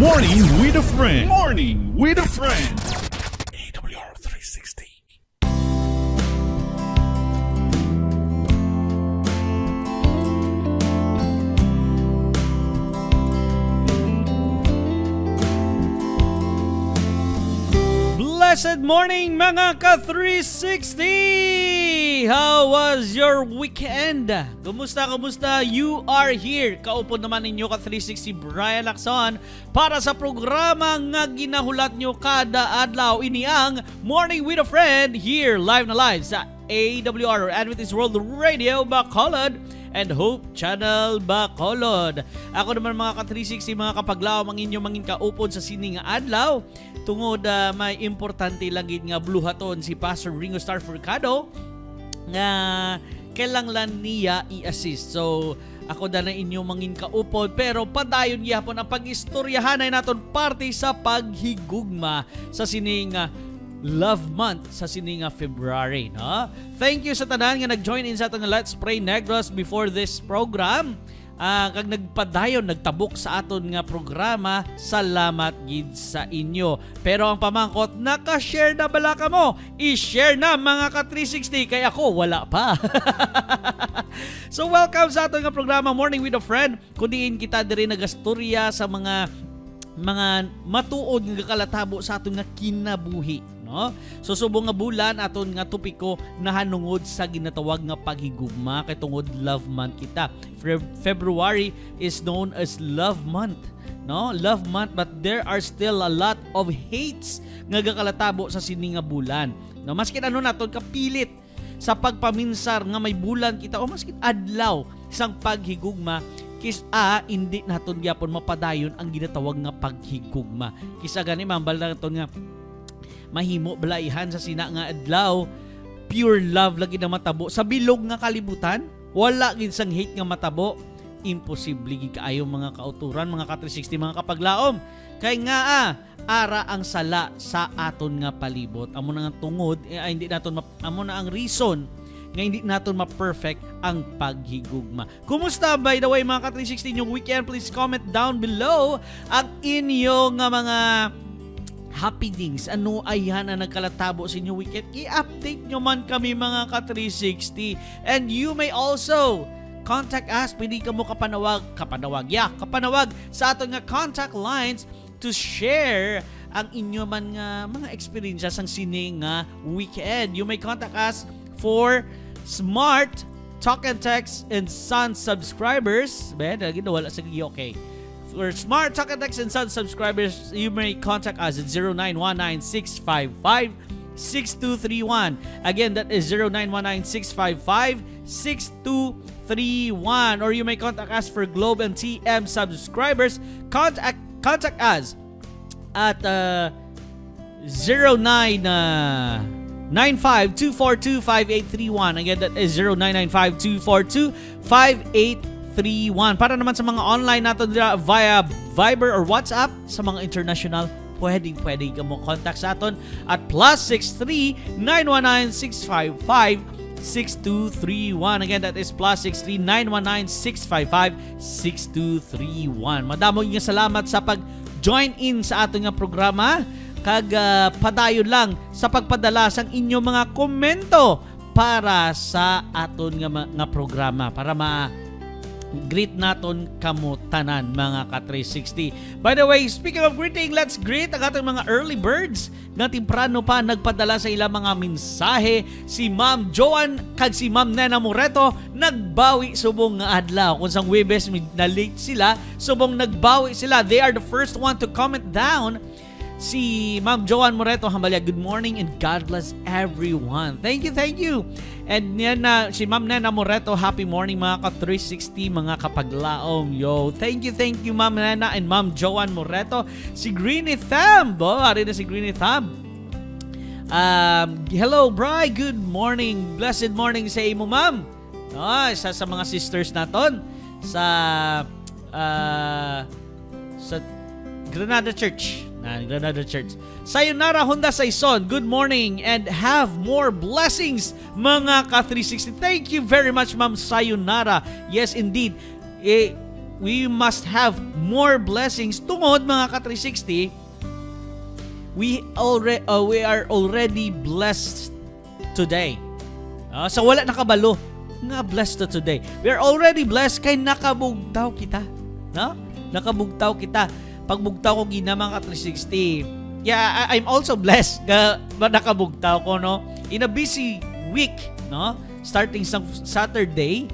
Morning with a friend. Morning with a friend. AWR 360. Blessed morning mga ka-360! How was your weekend? Kumusta? You are here. Kaupo naman ninyo ka-360 Brian Lacson para sa programa nga ginahulat nyo kada adlaw. Ini ang Morning with a Friend here live na live sa AWR Adventist World Radio Bacolod and Hope Channel Bacolod. Ako naman mga ka-360 mga kapaglaw ang inyong mangin kaupod sa sining adlaw. Tungod may importante lagi nga bluhaton si Pastor Ringo Star Furcado nga kailangan niya i-assist. So ako na inyong mangin kaupod pero padayon yapon ang pag-istoryahan ay naton parte sa paghigugma sa sining Love Month sa sining February, no? Thank you sa tanan nga nag-join in sa atong Let's Pray Negros before this program. Kag nagpadayon, nagtabok sa aton nga programa, salamat gid sa inyo. Pero ang pamangkot, naka-share na bala ka mo? I-share na mga ka-360 kay ako wala pa. So welcome sa aton nga programa Morning with a Friend. Kundiin kita diri nagastorya sa mga matuod nga kalatabo sa aton nga kinabuhi. No? So subong nga bulan aton nga topiko nahanungod sa ginatawag nga paghigugma kay tungod Love Month kita. February is known as Love Month, no? Love Month, but there are still a lot of hates nga gakalatabo sa sini nga bulan. No, maski ano naton kapilit sa pagpaminsar nga may bulan kita o maski adlaw isang paghigugma hindi naton gyapon mapadayon ang ginatawag nga paghigugma. Kisa gani mambal naton nga mahimo balaihan sa sina nga adlaw, pure love lagi na matabo sa bilog nga kalibutan, wala gid sang hate nga matabo. Imposible gid kaayo mga kauturan, mga ka-360 mga kapaglaom. Kay nga ara ang sala sa aton nga palibot. Amo na nga tungod hindi naton amo na ang reason nga hindi naton ma-perfect ang paghigugma. Kumusta by the way mga ka-360 yung weekend? Please comment down below ang inyong mga happenings. Ano ayan ang nagkalatabo sa inyong weekend? I-update nyo man kami mga ka-360. And you may also contact us. Pwede ka mo kapanawag sa aton nga contact lines to share ang inyo man nga mga experiences ang sining nga weekend. You may contact us for Smart Talk and Text and Sun subscribers. Wala sa okay. For Smart Talk and Text and Sun subscribers, you may contact us at 0919-655-6231. Again, that is 0919-655-6231. Or you may contact us for Globe and TM subscribers. Contact us at 0995-242-5831. Again, that is 0995-242-5831. Para naman sa mga online natin via Viber or WhatsApp sa mga international, pwede ka mo contact sa aton at +63-919-655-6231. Again, that is +63-919-655-6231. Madamo nga salamat sa pag-join in sa aton nga programa. Kag padayon lang sa pagpadala sang inyong mga komento para sa aton nga programa para greet naton kamo tanan mga ka-360. By the way, speaking of greeting, let's greet ang ating mga early birds nga temprano pa nagpadala sa ilang mga mensahe. Si Ma'am Joan kag si Ma'am Nena Moreto nagbawi subong nga adlaw. Kung sang Webes na late sila, subong nagbawi sila. They are the first one to comment down. Si Ma'am Joan Moreto, hambalya, good morning and God bless everyone. Thank you. And yan si Ma'am Nena Moreto, happy morning mga ka-360 mga kapaglaom. Yo, thank you Ma'am Nena and Ma'am Joan Moreto. Si Greenie Tham, hari na si Greenie Tham. Hello Bri, good morning. Blessed morning sa imo ma'am. Isa sa mga sisters naton sa Granada Church. Sayonara Honda Saison, good morning and have more blessings mga ka-360. Thank you very much Ma'am Sayonara. Yes indeed. we must have more blessings tungod mga ka-360. We are already blessed today. So wala nakabalo nga blessed to today. We are already blessed kay nakabugtaw kita. No? Nakabugtaw kita. Pagbugtaw ko gina mga ka-360. Yeah, I'm also blessed nga nakabugtaw ko, no? In a busy week, no? Starting Saturday,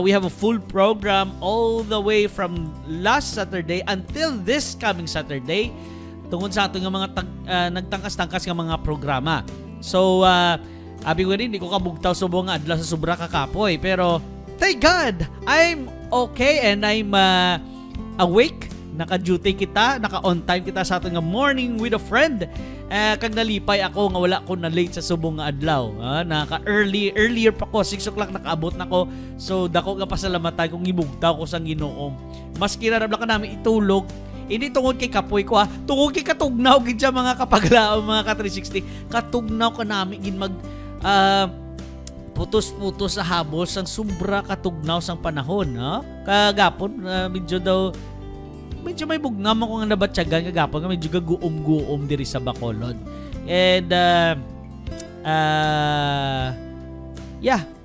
we have a full program all the way from last Saturday until this coming Saturday tungod sa ating mga nagtangkas-tangkas ng mga programa. So, abi ko rin, di ko kabugtaw sa buong adlaw sa sobra kakapoy. Pero, thank God, I'm okay and I'm awake. Naka-duty kita, naka-on time kita sa ating morning with a friend. Kag nalipay ako nga wala ko na late sa subong nga adlaw. Earlier pa ko, 6 o'clock nakaabot na ko. So, dako nga pasalamatan kung ibugtaw ko sa Ginoo. Mas kinarabla ka namin itulog. Hindi tungod kay kapoy ko tungod kay katugnaw gid sa mga kapaglaom mga ka-360. Katugnaw ka namin gin mag putos-putos sa habos sang sobra katugnaw sang panahon, kagapon medyo may bugnam ako nga nabatyagan kagapon nga medyo gaguom-guom diri sa Bacolod. And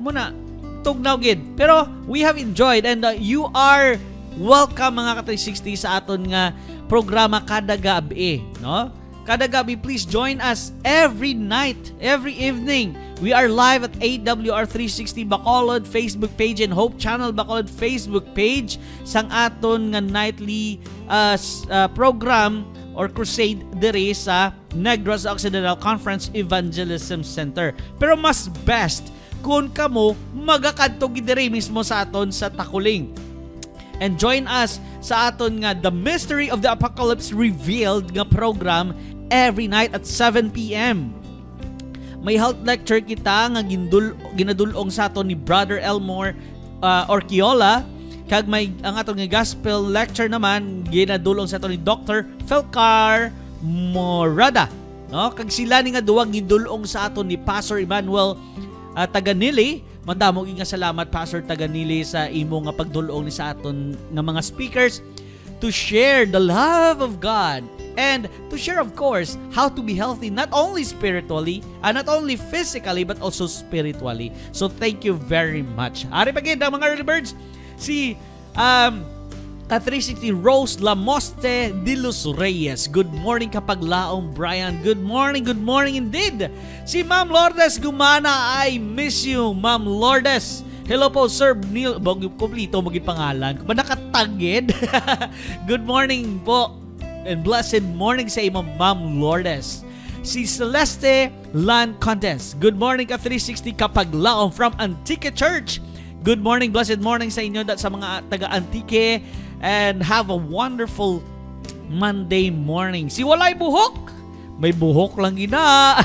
muna tugnaw gid. Pero we have enjoyed and you are welcome mga ka-360 sa aton nga programa kada gabi, no? Kada gabi, please join us every night, every evening. We are live at AWR 360 Bacolod Facebook page and Hope Channel Bacolod Facebook page sang aton nga nightly program or crusade diri sa Negros Occidental Conference Evangelism Center. Pero mas best kung kamo magakadto gid diri mismo sa aton sa Takuling. And join us sa aton nga The Mystery of the Apocalypse Revealed nga program every night at 7 p.m. May health lecture kita nga ginadulong sa aton ni Brother Elmore Orquiola. Kag may ang aton nga gospel lecture naman ginadulong sa aton ni Dr. Felcar Morada. No? Kag sila ni nga duwag gidulong sa aton ni Pastor Emmanuel Taganili. Mandamo nga salamat Pastor Taganili sa imo nga pagdulong ni sa aton nga mga speakers to share the love of God and to share, of course, how to be healthy not only spiritually and not only physically but also spiritually. So thank you very much. Ari pagid ang mga early birds si Ka360 Rose Lamoste de los Reyes. Good morning kapaglaong Brian. Good morning indeed. Si Ma'am Lourdes Gumana, I miss you Ma'am Lourdes. Hello po, Sir Neil. Kumplito maging pangalan. Ba nakatagid? Good morning po. And blessed morning sa imo, Ma'am Lourdes. Si Celeste Lan Contes. Good morning ka-360 kapaglaong from Antique Church. Good morning, blessed morning sa inyo sa mga taga-Antique. And have a wonderful Monday morning. Si Walay Buhok. May buhok lang ina.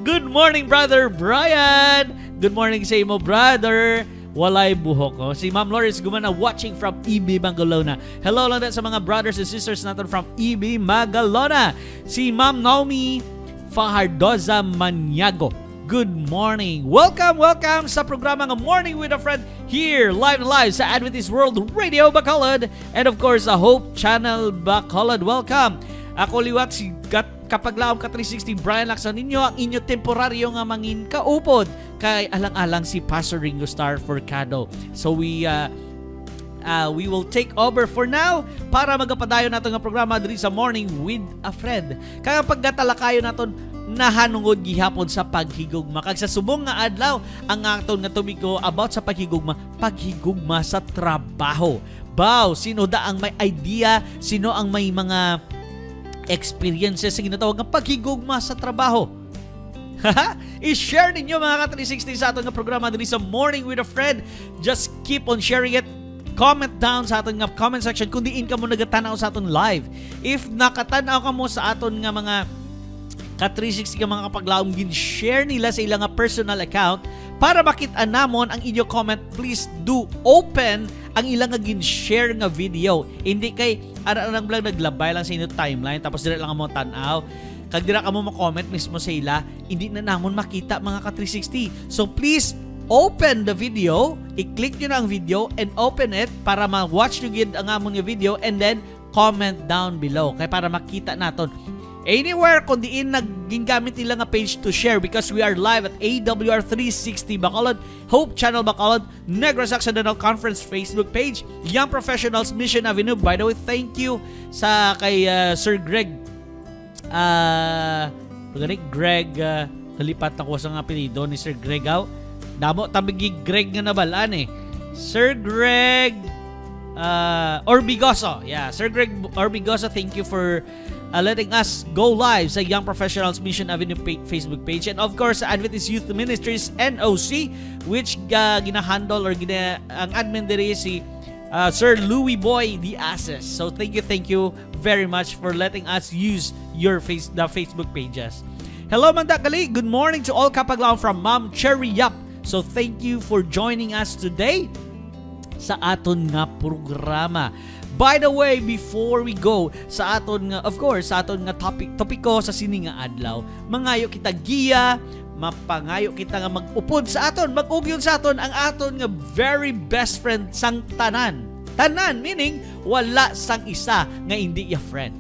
Good morning, Brother Brian. Good morning sa imo, brother. Walay buhok. Si Ma'am Lourdes Gumana watching from EB Magalona. Hello lang sa mga brothers and sisters natin from EB Magalona. Si Ma'am Naomi Fajardoza Maniago. Good morning. Welcome sa programa ng Morning with a Friend here live sa Adventist World Radio Bacolod and of course sa Hope Channel Bacolod. Welcome. Ako liwat si kapaglaom ka-360 Brian Lacson ninyo ang inyo temporaryo nga mangin kaupod kay alang-alang si Pastor Ringo Starr Forcado. So we will take over for now para magapadayon nato nga programa diri sa Morning with a Friend. Kaya paggatalakayo naton nahanungod gihapon sa paghigugma. Kag sa subong nga adlaw ang aton nga tumiko about sa paghigugma sa trabaho. Bao, sino da ang may idea, sino ang may mga experiences sa ginatawag nga paghigugma sa trabaho? I-share ninyo mga ka-360 sa aton nga programa diri sa Morning with a Friend. Just keep on sharing it. Comment down sa aton nga comment section kung diin ka mo nagatanaw sa aton live. If nakatanaw ka mo sa aton nga mga ka-360 ka mga kapaglaom, gin-share nila sa ilang personal account para makita namon ang inyo comment. Please do open ang ilang gin-share nga video. Hindi kay arang lang naglabay lang sa inyo timeline tapos dire lang mo tanaw. Kag dira ka mo ma-comment mismo sa ila, hindi na namon makita mga ka-360. So please open the video, i-click nyo na ang video and open it para ma-watch nyo gid ang amon nga video and then comment down below kay para makita naton anywhere kundi naging gamit nila nga page to share because we are live at AWR 360 Bacolod, Hope Channel Bacolod, Negros Occidental Conference Facebook page, Young Professionals Mission Avenue. By the way, thank you sa kay Sir Greg nalipat ako sa nga apelyido ni Sir Greg damo tabigi Greg nga nabalaan Sir Greg Orbigoso. Yeah, Sir Greg Orbigoso, thank you for letting us go live sa Young Professionals Mission Avenue Facebook page, and of course sa Adventist Youth Ministries NOC, which ginahandle or ang admin diri si Sir Louis Boy Diases. So thank you very much for letting us use your the Facebook pages. Hello Mandakali, good morning to all Kapaglaw from Ma'am Cherry Yap. So thank you for joining us today sa aton nga programa. By the way, before we go sa aton nga, of course, sa aton nga topiko sa sini nga adlaw, mangayo kita giya, mapangayo kita nga mag-upod sa aton, mag-ugyon sa aton ang aton nga very best friend sang tanan. Tanan meaning wala sang isa nga hindi ya friend.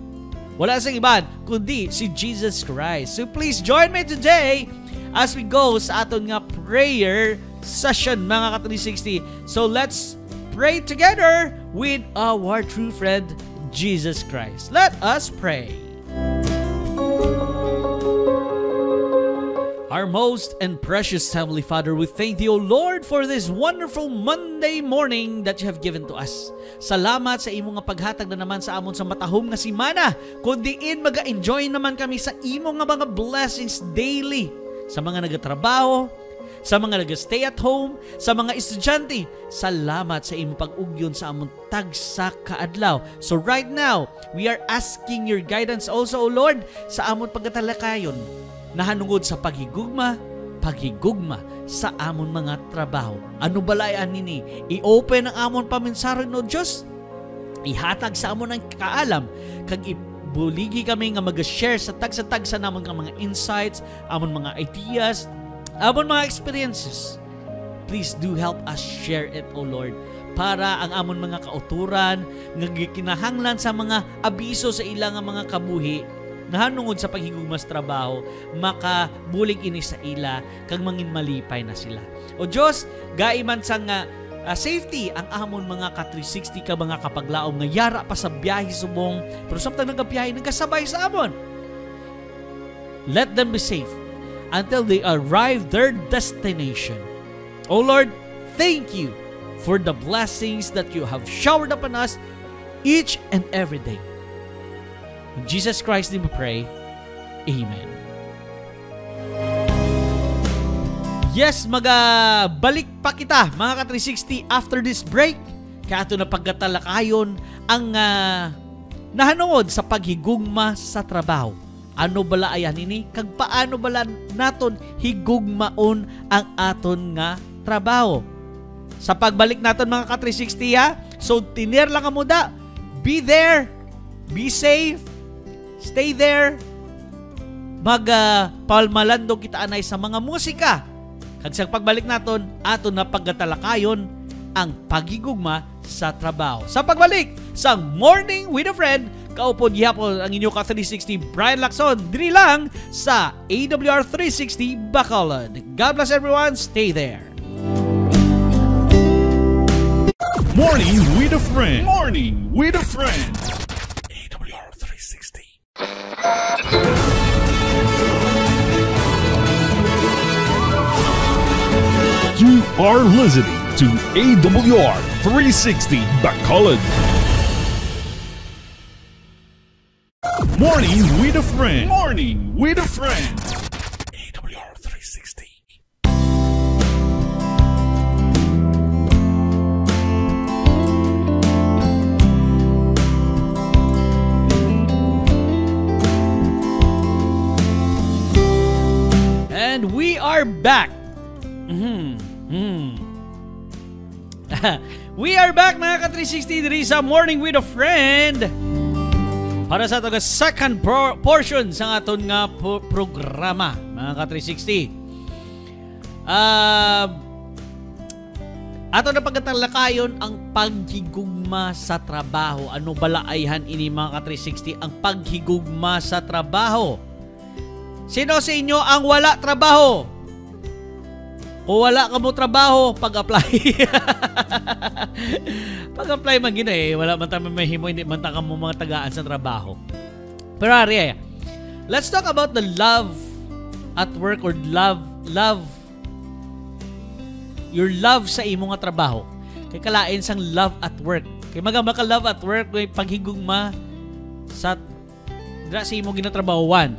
Wala sang iban kundi si Jesus Christ. So please join me today as we go sa aton nga prayer session mga ka-360. So let's pray together with our true friend, Jesus Christ. Let us pray. Our most and precious Heavenly Father, we thank Thee, O Lord, for this wonderful Monday morning that You have given to us. Salamat sa imo nga paghatag na naman sa amon sa matahom nga simana. Kundiin maga-enjoy naman kami sa imo nga mga blessings daily. Sa mga nagatrabaho, sa mga nag-stay at home, sa mga estudyante, salamat sa imong pag-ugyon sa among tagsa kaadlaw. So right now, we are asking your guidance also, O Lord, sa among pagkatalakayon, nahanungod sa paghigugma sa amon mga trabaho. Ano balayan nini? I-open ang amon paminsaron, O Diyos. Ihatag sa amon ang kaalam, kag ibuligi kami nga mag-share sa tagsa-tagsa namon nga mga insights, amon mga ideas, amon mga experiences. Please do help us share it, O Lord, para ang amon mga kauturan nga gikinahanglan sa mga abiso sa ilang mga kabuhi nahanungod sa paghigugma sa trabaho, makabulig ini sa ila kag mangin malipay na sila. O Diyos, gaiman sa nga safety ang amon mga ka-360 ka mga kapaglaom nga yara pa sa biyahe subong pero samtang nagabiyahe nagkasabay sa amon. Let them be safe until they arrive their destination. Oh Lord, thank You for the blessings that You have showered upon us each and every day. In Jesus Christ's name we pray. Amen. Yes, balik pa kita mga ka-360 after this break. Kaya ito na pagkatalakayon ang nahanungod sa paghigugma sa trabaho. Ano bala ayan ini? Kag paano bala naton higugmaon ang aton nga trabaho? Sa pagbalik naton mga ka-360 so tinir lang ang muda. Be there. Be safe. Stay there. Palmalandong kita anay sa mga musika. Kag sa pagbalik naton aton na pagkatalakayon ang paghigugma sa trabaho. Sa pagbalik sa Morning with a Friend, kaupod gihapon ang inyo ka-360 Brian Lacson diri lang sa AWR 360 Bacolod. God bless everyone. Stay there. Morning with a Friend. Morning with a Friend. AWR 360. You are listening to AWR 360 Bacolod. Morning with a Friend. Morning with a Friend. AWR 360. And we are back. We are back mga ka-360 diri sa Morning with a Friend. Para sa ito second portion sa aton nga programa mga ka-360. Ato na pagkatalakayon ang paghigugma sa trabaho. Ano balaayhan ini mga ka-360 ang paghigugma sa trabaho? Sino sa inyo ang wala trabaho? Kung wala ka mo trabaho, pag-apply. Pag-apply man gina wala man tayo mahimo, hindi man tayo mo mga tagaan sa trabaho. Pero ari, let's talk about the love at work or love your love sa imo nga trabaho. Kay kalain sang love at work. Kay magamba ka love at work, may paghigugma sa imo ginatrabahoan.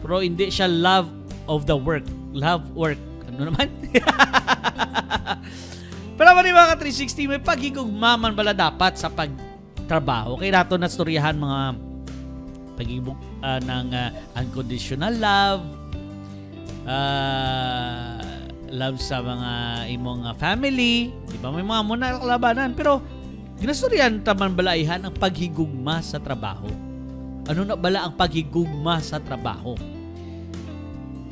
Pero hindi siya love of the work. Love work. Ano naman? Pero mga ka-360, may paghigugma man bala dapat sa pagtrabaho. Kaya nato na storyahan mga paghigugma ng unconditional love, love sa mga imong family, di ba? May mga muna kalabanan, pero ginastoryahan taman balaihan ang paghigugma sa trabaho. Ano na bala ang paghigugma sa trabaho?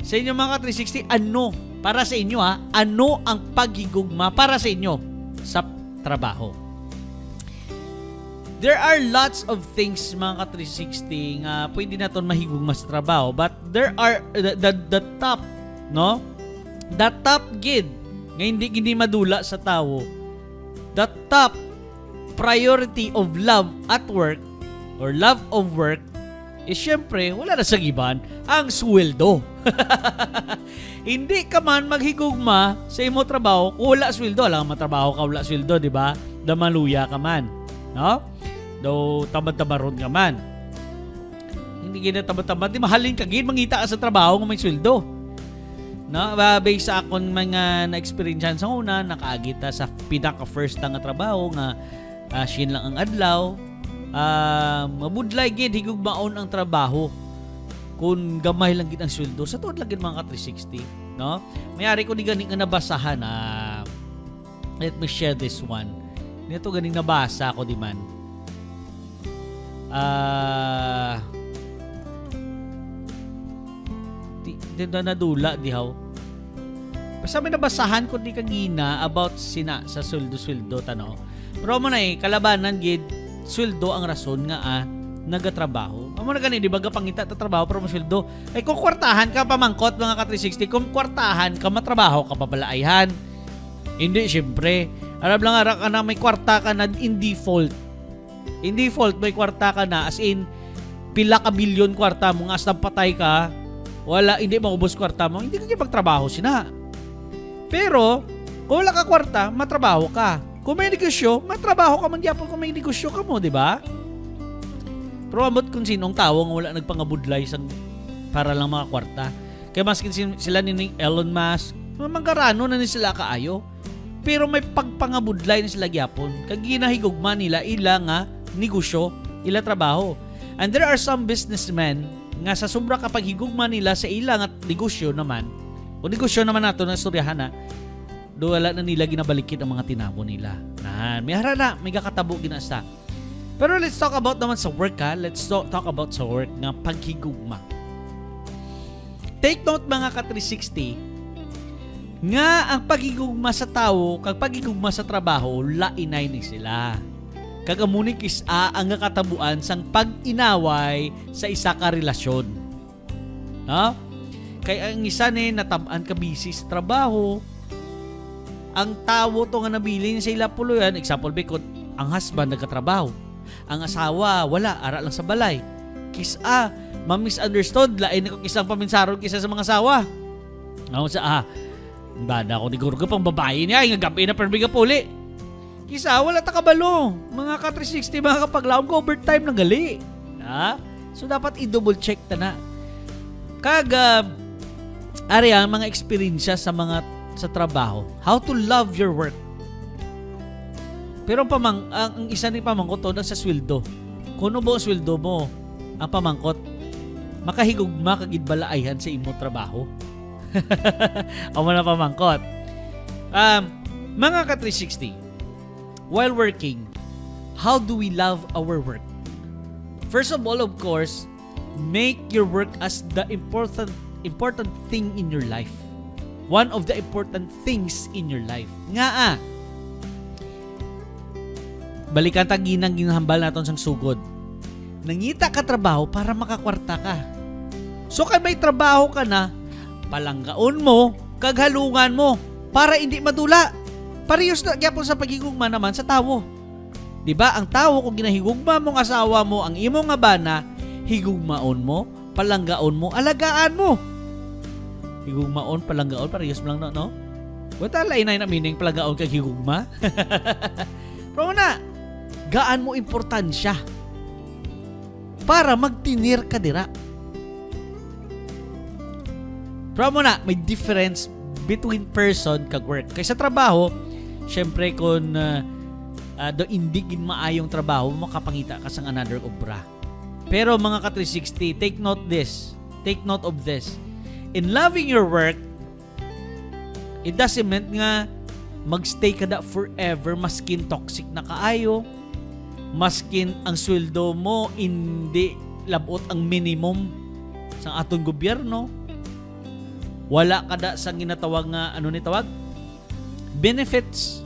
Sa inyo mga ka-360, ano para sa inyo ano ang paghigugma para sa inyo sa trabaho? There are lots of things mga ka-360 nga pwede naton mahigugma sa trabaho, but there are the top, no? The top gid nga hindi madula sa tao. The top priority of love at work or love of work is syempre wala na sa giban ang sweldo. Hindi ka man maghigugma sa imo trabaho kung wala sweldo. Alam mo trabaho ka wala sweldo, di ba? Damaluya ka man, no? Do tamad-tamaron ka man. Hindi gina tamad-tamad, di mahalin ka gid mangita ka sa trabaho kung may sweldo. No, based sa akong mga na-experience sa una, nakaagita sa pinaka first nga trabaho nga shin lang ang adlaw. Mabudlay gid higugmaon ang trabaho kung gamay lang gid ang sweldo. Sa tuod lang gid mga ka-360, no? Mayari ko ni gani nga nabasahan let me share this one. Nito ganing nabasa ko di man. Di na nadula dihaw. Basta may nabasahan ko di kagina about sina sa sweldo tanaw. Pero mo na kalabanan gid sweldo ang rason nga nagatrabaho. Amo na gani di ba gapangita ta trabaho pero masweldo. Ay kung kwartahan ka pamangkot mga ka-360, kung kwartahan ka matrabaho ka pabalayhan. Hindi syempre. Alam lang ara ka na may kwarta ka na in default. In default may kwarta ka na as in pila ka bilyon kwarta mo nga as patay ka. Wala, hindi maubos kwarta mo, hindi ka magtrabaho sina. Pero, kung wala ka kwarta, matrabaho ka. Kung may negosyo, matrabaho ka man gyapon kung may negosyo ka mo, di ba? Pero amot kung sinong tao nga wala nagpangabudlay para lang mga kwarta. Kaya maskin sila ni Elon Musk, manggarano na ni sila kaayo. Pero may pagpangabudlay na sila gyapon. Kag ginahigugma nila ila nga negosyo, ila trabaho. And there are some businessmen nga sa sobra kapag higugma nila sa ilang at negosyo naman, o negosyo naman nato na istoryahan do wala na nila ginabalikid ang mga tinabo nila. May harana, may kakatabo ginasta. Pero let's talk about naman sa work Let's talk about sa work nga paghigugma. Take note mga ka-360 nga ang paghigugma sa tao kag paghigugma sa trabaho lainay ni sila. Kagamuning kisa ang nakatabuan sang pag-inaway sa isa ka relasyon. No? Kaya ang isa ni natabaan ka busy sa trabaho, ang tawo to nga nabilin sa ila puloyan, example bikod, ang husband nagkatrabaho, ang asawa wala, ara lang sa balay. Kisa ma-misunderstood lain ko kisang paminsaron kisa sa mga asawa. Ano sa bada ko ni Gurgo pang babae niya nga gabi na perbiga puli. Kisa, wala ta kabalo. Mga ka-360, mga kapaglaom ko, overtime ng gali. So, dapat i-double check ta na. Ari ang mga experience sa trabaho. How to love your work. Pero ang isa ni pamangkot to sa sweldo. Kuno ba ang sweldo mo? Ang pamangkot, makahigugma kagid balaayhan sa imo trabaho. Amo na pamangkot. Mga ka-360, while working, how do we love our work? First of all, of course, make your work as the important thing in your life. One of the important things in your life. Nga balikan taginang ginahambal naton sang sugod. Nangita ka trabaho para makakwarta ka. So kay may trabaho ka na, palanggaon mo, kaghalungan mo, para hindi madula. Parehas na gyapon sa paghigugma naman sa tawo. Diba? Ang tawo kung ginahigugma mong asawa mo, ang imo nga bana, higugmaon mo, palanggaon mo, alagaan mo. Higugmaon, palanggaon, parehas lang no? Wala lainay na meaning palanggaon kag higugma. Pero na, gaan mo importansya para magtinir ka dira. Pero mo na, may difference between person kag work. Kaya sa trabaho, syempre kung do hindi gin maayong trabaho, makapangita ka sa another obra. Pero mga ka-360, take note of this. In loving your work, it doesn't mean nga magstay ka da forever maskin toxic na kaayo, maskin ang sweldo mo hindi labot ang minimum sa atong gobyerno, wala ka da sa ginatawag nga benefits,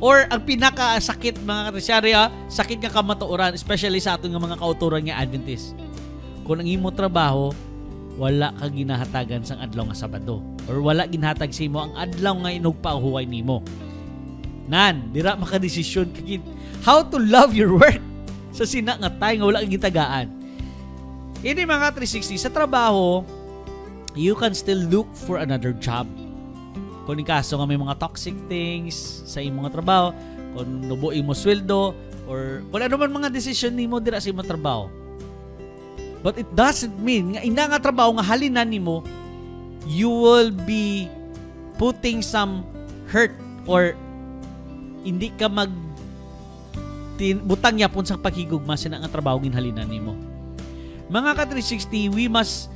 or ang pinakasakit mga katrisyarya, sakit nga kamatuoran, especially sa ating mga kauturan nga Adventist. Kung ang imo trabaho, wala ka ginahatagan sang adlaw nga Sabado, or wala ginhatag sa imo ang adlaw nga inugpahuway nimo. Dira makadesisyon kagid how to love your work sa sina nga tayo nga wala kang gitagaan. Ini mga 360 sa trabaho, you can still look for another job. Kung in kaso nga may mga toxic things sa imong nga trabaho, kung nubuin mo sweldo, or kung ano man mga desisyon nimo dira sa imong trabaho. But it doesn't mean nga ina nga trabaho nga halinan nimo, you will be putting some hurt or hindi ka butang yapon sa paghigugma sa nga trabaho ginhalinan nimo. Mga ka-360, we must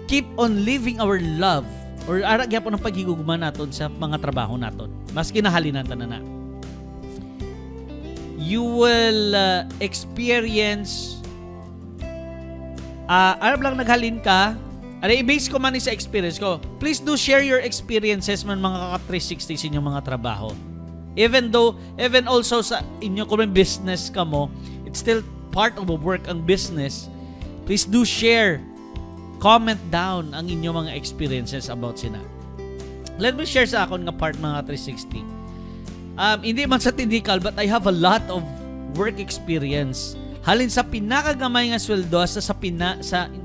keep on living our love or ara gyapon ang paghigugma naton sa mga trabaho naton. Maski nahalinan ta na. You will experience arab lang naghalin ka. I-base ko man sa experience ko. Please do share your experiences man mga ka-360 sa inyong mga trabaho. Even also sa inyo kung may business ka mo, it's still part of the work ang business. Please do share. Comment down ang inyong mga experiences about sina. Let me share sa akon nga part mga 360. Hindi man sa tindikal, but I have a lot of work experience. Halin sa pinakagamay nga sweldo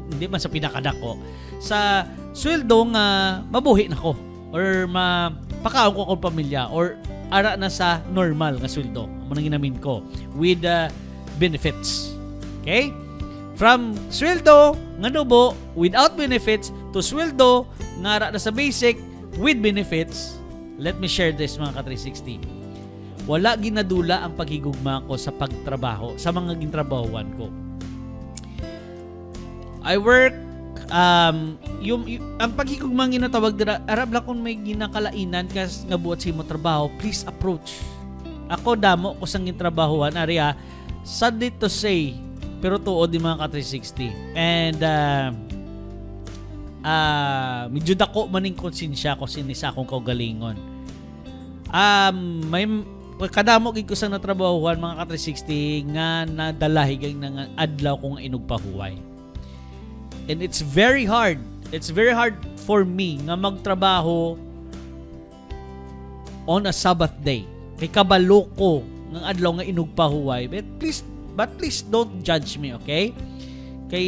hindi man sa pinakadako, sa sweldo nga mabuhi nako or mapakaon ko akong pamilya or ara na sa normal nga sweldo. Amo nang ginamin ko with benefits. Okay? From sweldo nga nubo without benefits to sweldo nga ara na sa basic with benefits. Let me share this mga ka-360. Wala ginadula ang paghigugma ko sa pagtrabaho sa mga gintrabahuan ko. I work ang paghigugma ginatawag dira arab lang kung may ginakalainan kas nga buot sa imo trabaho, please approach. Ako damo ko sang gintrabahuan area, sadly to say, pero tuod din mga ka-360. And medyo dako maning konsensya ko sinisa akong kaugalingon. May kadamo gid ko sa natrabahuan mga ka-360 nga nadalahig nga adlaw kong inugpahuway. And it's very hard. It's very hard for me nga magtrabaho on a Sabbath day. Kay kabalo ko ng adlaw nga inugpahuway. But please don't judge me, okay? Kay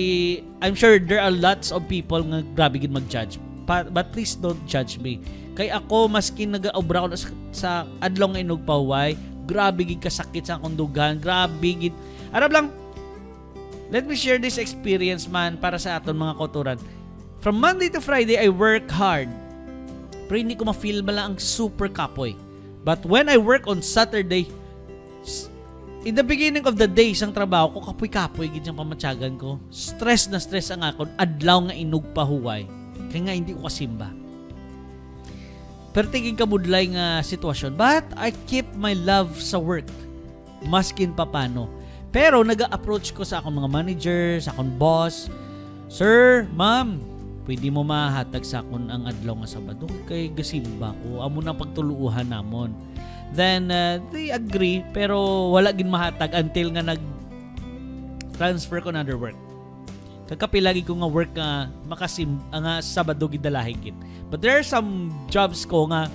I'm sure there are lots of people nga grabe gid mag-judge. But please don't judge me. Kay ako maski nag-aobra ko sa adlaw nga inugpahuway, grabe gid kasakit sa akong dugan, grabe gid. Arab lang, let me share this experience man para sa aton mga kauturan. From Monday to Friday, I work hard. Pero hindi ko ma-feel bala ang super kapoy. But when I work on Saturday, in the beginning of the day, isang trabaho ko, kapoy-kapoy, gid yung pamatyagan ko. Stress na stress ang akon, adlaw nga inugpahuway. Kaya nga hindi ko kasimba. Pero tingin kamudlay nga sitwasyon. But I keep my love sa work. Maskin papano. Pero nag-approach ko sa akong mga manager, sa akong boss. Sir, ma'am, pwede mo mahatag sa akon ang adlaw nga Sabado kay gasimba ko. Amo na pagtuluhan namon. Then they agree pero wala gin mahatag until nga nag-transfer ko another work. Kagkapilagi ko nga work nga nga Sabado gidalahi gid. But there are some jobs ko nga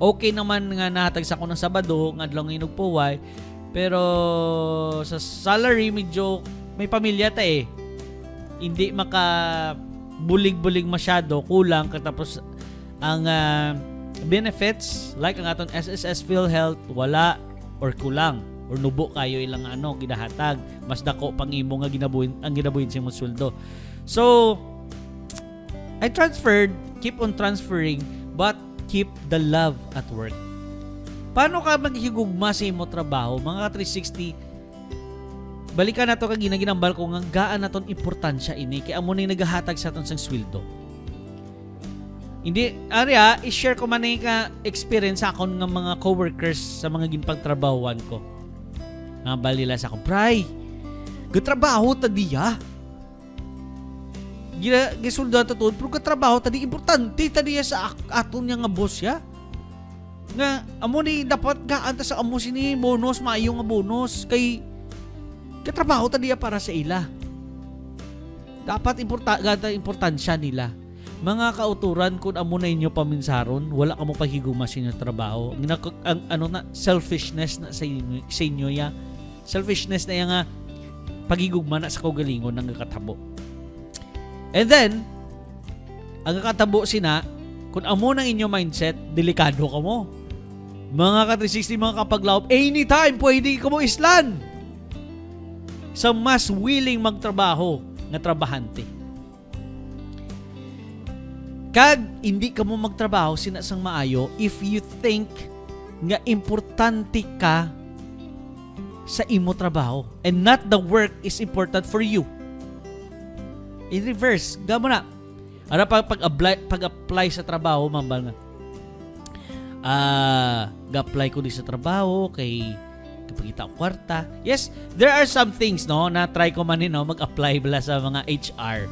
okay naman nga nahatag sa ko ng Sabado nga adlaw inugpuway, pero sa salary medyo may pamilya ta eh. Hindi maka bulig-bulig masyado, kulang katapos ang benefits like ang aton SSS PhilHealth wala or kulang or nubo kayo ilang gidahatag, mas dako pang imo nga ginabuhin sa imong sweldo. So I keep on transferring, but keep the love at work. Paano ka maghigugma sa imo trabaho? Mga 360, balikan na to kag ginambal ko nga gaan naton importansya ini kay amo ni nagahatag sa aton sang sweldo. Hindi, i-share ko man ka experience sa akon ng mga coworkers sa mga ginpagtrabahuan ko. Nga balila sa akong, Pray, gatrabaho ta diya. Gisuldo ta to, pero gatrabaho ta di, importante ta diya sa aton niya nga boss ya. Nga, amo ni dapat gaanta sa amo sini bonus, maayo nga bonus. Kay, gatrabaho ta diya para sa ila. Dapat importansya nila. Mga kauturan kung amo na inyo paminsaron, wala ka mo pahiguma sa inyo trabaho. Selfishness na sa inyo ya. Selfishness na nga pagigugma na sa kaugalingon ng katabo. And then, ang katabo sina, kung amo ng inyo mindset, delikado ka mo. Mga ka-360, mga kapaglaop, anytime pwede ka mo islan. Sa mas willing magtrabaho nga trabahante. Kag hindi ka mo magtrabaho sinasang maayo if you think nga importante ka sa imo trabaho and not the work is important for you. In reverse, gamo na. Ara pag-apply sa trabaho, mambal nga. Ga-apply ko di sa trabaho kay kapagita ko kwarta. Yes, there are some things no na try ko man mag-apply bala sa mga HR.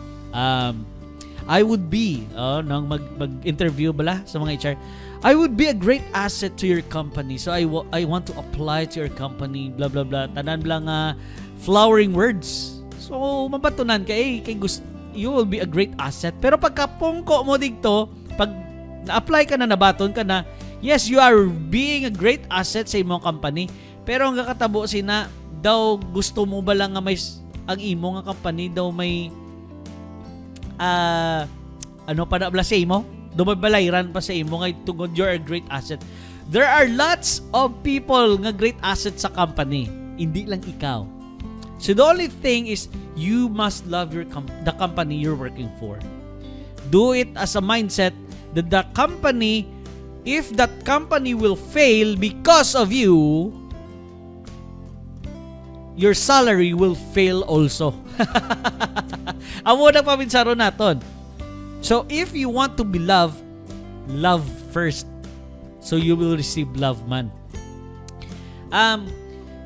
I would be nang mag-interview bala sa mga HR. I would be a great asset to your company. So I want to apply to your company, blah blah blah. Tanan bla nga flowering words. So mabatunan ka kay gusto you will be a great asset. Pero pagkapungko mo dito, pag na-apply ka na, nabaton ka na, yes, you are being a great asset sa imong company. Pero ang kakatabo sina daw gusto mo ba lang nga may ang imong nga company daw may pa na bla sa imo? Dumabalayran pa sa imo nga tungod you're a great asset. There are lots of people nga great asset sa company. Hindi lang ikaw. So the only thing is you must love the company you're working for. Do it as a mindset that the company, if that company will fail because of you, your salary will fail also. Amo na paminsaro naton. So if you want to be loved, love first. So you will receive love man.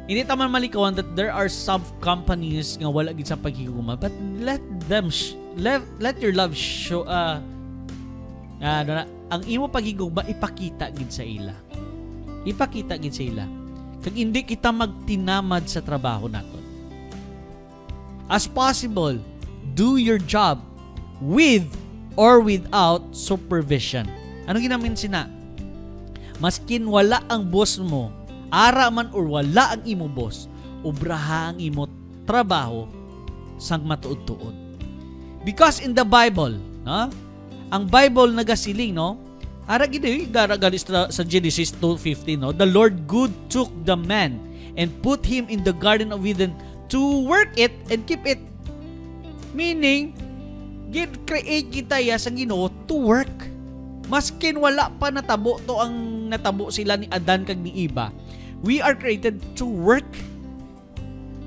Hindi taman malikawan that there are some companies nga wala gid sa paghigugma, but let your love show ang imo paghigugma ipakita gid sa ila. Ipakita gid sa ila. Kag hindi kita magtinamad sa trabaho naton. As possible, do your job with or without supervision. Ano ginamin sina? Maskin wala ang boss mo, ara man or wala ang imo boss, obraha ang imo trabaho sang matuod-tuod. Because in the Bible, no? Ang Bible nagasiling, no? Ara gid sa Genesis 2:15, no? The Lord God took the man and put him in the Garden of Eden to work it and keep it. Meaning, create kita ya sa Ginoo to work. Maskin wala pa natabo to ang natabo sila ni Adan kag ni Eva. We are created to work.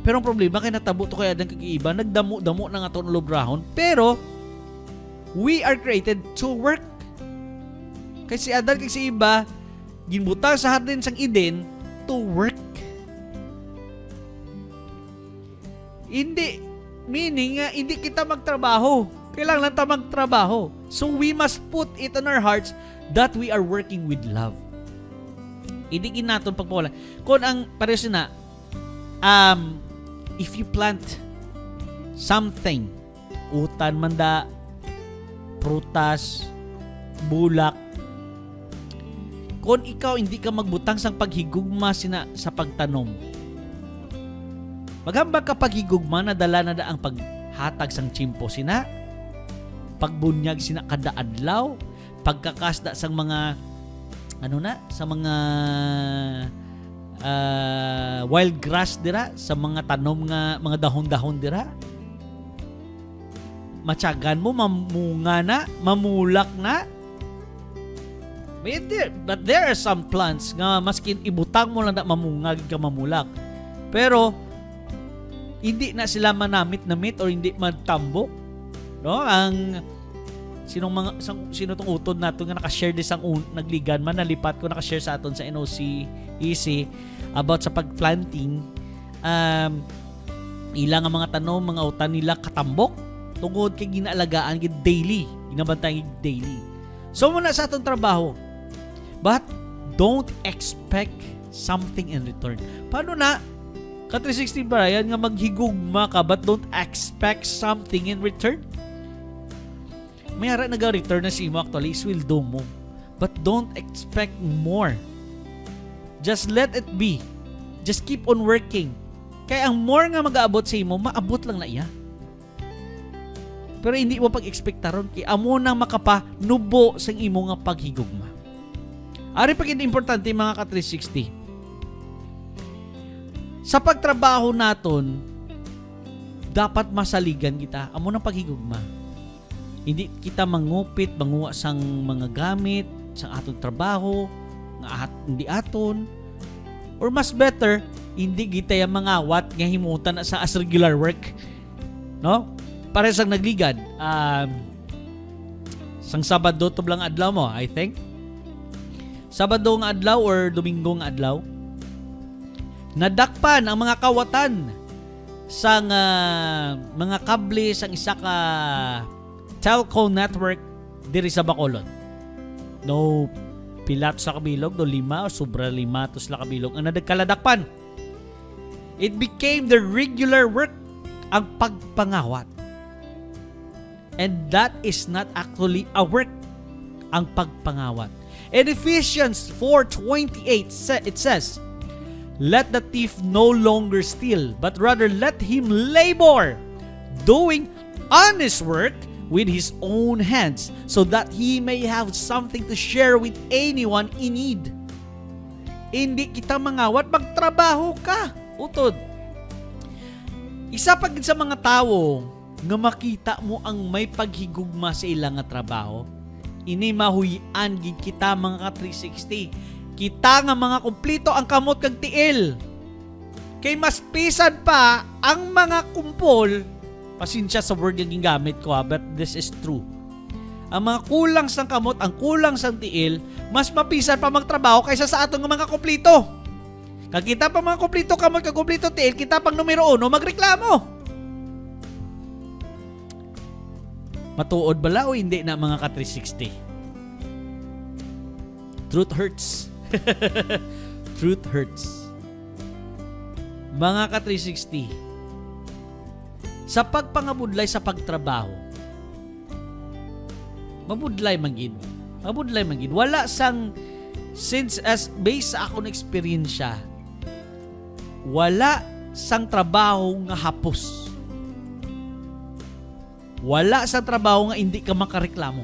Pero ang problema kay natabo to kay Adan kag Eva, nagdamo-damo na nga to lubrahon, pero we are created to work. Kay si Adan kag si Eva ginbutang sa hardin sang Eden to work. Hindi meaning hindi kita magtrabaho. Kailangan lang ta magtrabaho. So we must put it on our hearts that we are working with love. Idigin naton pagpawala. Kung ang pareho na, if you plant something, utan manda, prutas, bulak, kung ikaw hindi ka magbutang sang paghigugma sina sa pagtanom, magambag ka paghigugma na dala na da ang paghatag sang tsimpo sina, pagbunyag sina kada adlaw, pagkakasda sang mga sa mga wild grass dira, sa mga tanom nga mga dahon-dahon dira. Matyagan mo, mamunga na, mamulak na. But there are some plants nga maskin ibutang mo lang na mamungag ka mamulak. Pero hindi na sila manamit-namit or hindi magtambok. No? Ang sino tong utod nato nga naka-share din sang nagligan man nalipat ko naka-share sa aton sa NOC EC about sa pagplanting, ilang ang mga tanom, mga utan nila katambok tungod kay ginaalagaan gid daily, ginabantay daily. So muna sa aton trabaho, but don't expect something in return. Paano na ka 360 Brian nga maghigugma ka but don't expect something in return? May ara nag-return na si mo actually, sweldo mo. But don't expect more. Just let it be. Just keep on working. Kaya ang more nga mag-aabot sa imo, maabot lang na iya. Pero hindi mo pag-expectaron kaya amo nang makapanubo sa imo nga paghigugma. Ari pag importante mga ka-360. Sa pagtrabaho naton, dapat masaligan kita amo nang paghigugma. Hindi kita mangupit, manguha sang mga gamit sa aton trabaho, nga hindi aton. Or mas better, hindi kita yung mangawat nga himutan na sa as regular work. No? Para sang nagligan. Sang Sabado to blang adlaw mo, I think. Sabado nga adlaw or Domingo nga adlaw. Nadakpan ang mga kawatan sang mga kable sang isa ka telco network diri sa Bacolod. No pilat sa kabilog, no 5 o sobra 5 to sa kabilog ang nadagkaladakpan. It became the regular work ang pagpangawat. And that is not actually a work, ang pagpangawat. In Ephesians 4:28 it says, "Let the thief no longer steal, but rather let him labor, doing honest work with his own hands, so that he may have something to share with anyone in need." Hindi kita mangawat, magtrabaho ka. Utod. Isa pag sa mga tao nga makita mo ang may paghigugma sa ilang nga trabaho, ini mahuyan gid kita mga ka-360. Kita nga mga kumplito ang kamot kag tiil. Kay mas pisan pa ang mga kumpol. Pasensya sa word yung gamit ko but this is true. Ang mga kulang sang kamot, ang kulang sang tiil, mas mapisan pa magtrabaho kaysa sa atong mga kumplito. Kag kita pa mga kumplito kamot kag kumplito tiil, kita pang numero 1 magreklamo. Matuod bala o hindi na mga ka-360? Truth hurts. Truth hurts. Mga ka-360, sa pagpangabudlay sa pagtrabaho, mabudlay man gid. Wala sang, since as based sa akong experience, wala sang trabaho nga hapos. Wala sa trabaho nga hindi ka makareklamo.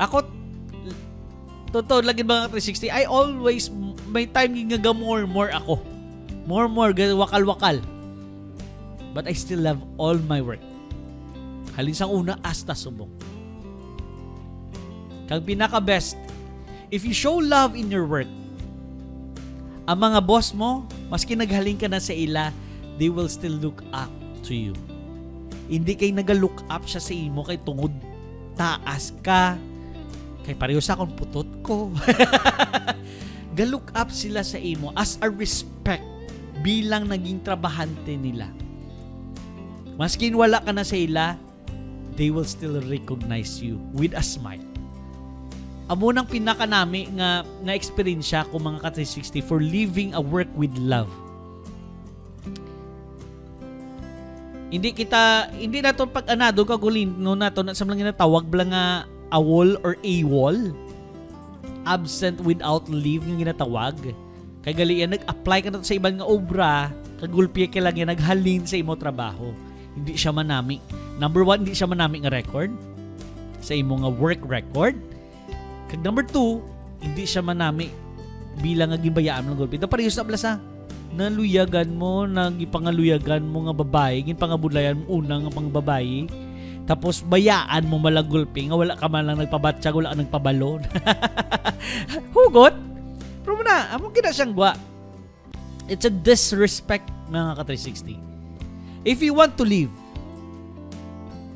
Ako, totoo lagi mga 360, I always, may time nga more ako. More, wakal-wakal. But I still love all my work. Halin sang una, hasta subong. Kag pinaka-best, if you show love in your work, ang mga boss mo, maski naghaling ka na sa ila, they will still look up to you. Hindi kay naga-look up siya sa imo kay tungod taas ka, kay pareho sa akong putot ko. Ga-look up sila sa imo as a respect bilang naging trabahante nila. Maskin wala ka na sa ila, they will still recognize you with a smile. amo nang pinaka nami nga experience ko mga ka-360 for living a work with love. Hindi na to pag anado kagulin no nato na sa mga tawag blang nga AWOL or AWOL, absent without leave yung ginatawag. Kay gali yan nag-apply ka na sa ibang nga obra, kagulpi ka lang yan naghalin sa imo trabaho. Hindi siya manami. Number 1, hindi siya manami nga record sa imo nga work record. Kag number 2, hindi siya manami bilang nga ginbayaan ng gulpi. Da parehas na blasa. Naluyagan mo, nagipangaluyagan mo nga babae, ginpangabudlayan mo unang nga pang babae. Tapos bayaan mo malagulpi nga wala ka man lang nagpabatsyag, wala ka nagpabalo. Hugot. Pero na, among kina siyang gwa. It's a disrespect mga ka-360. If you want to live,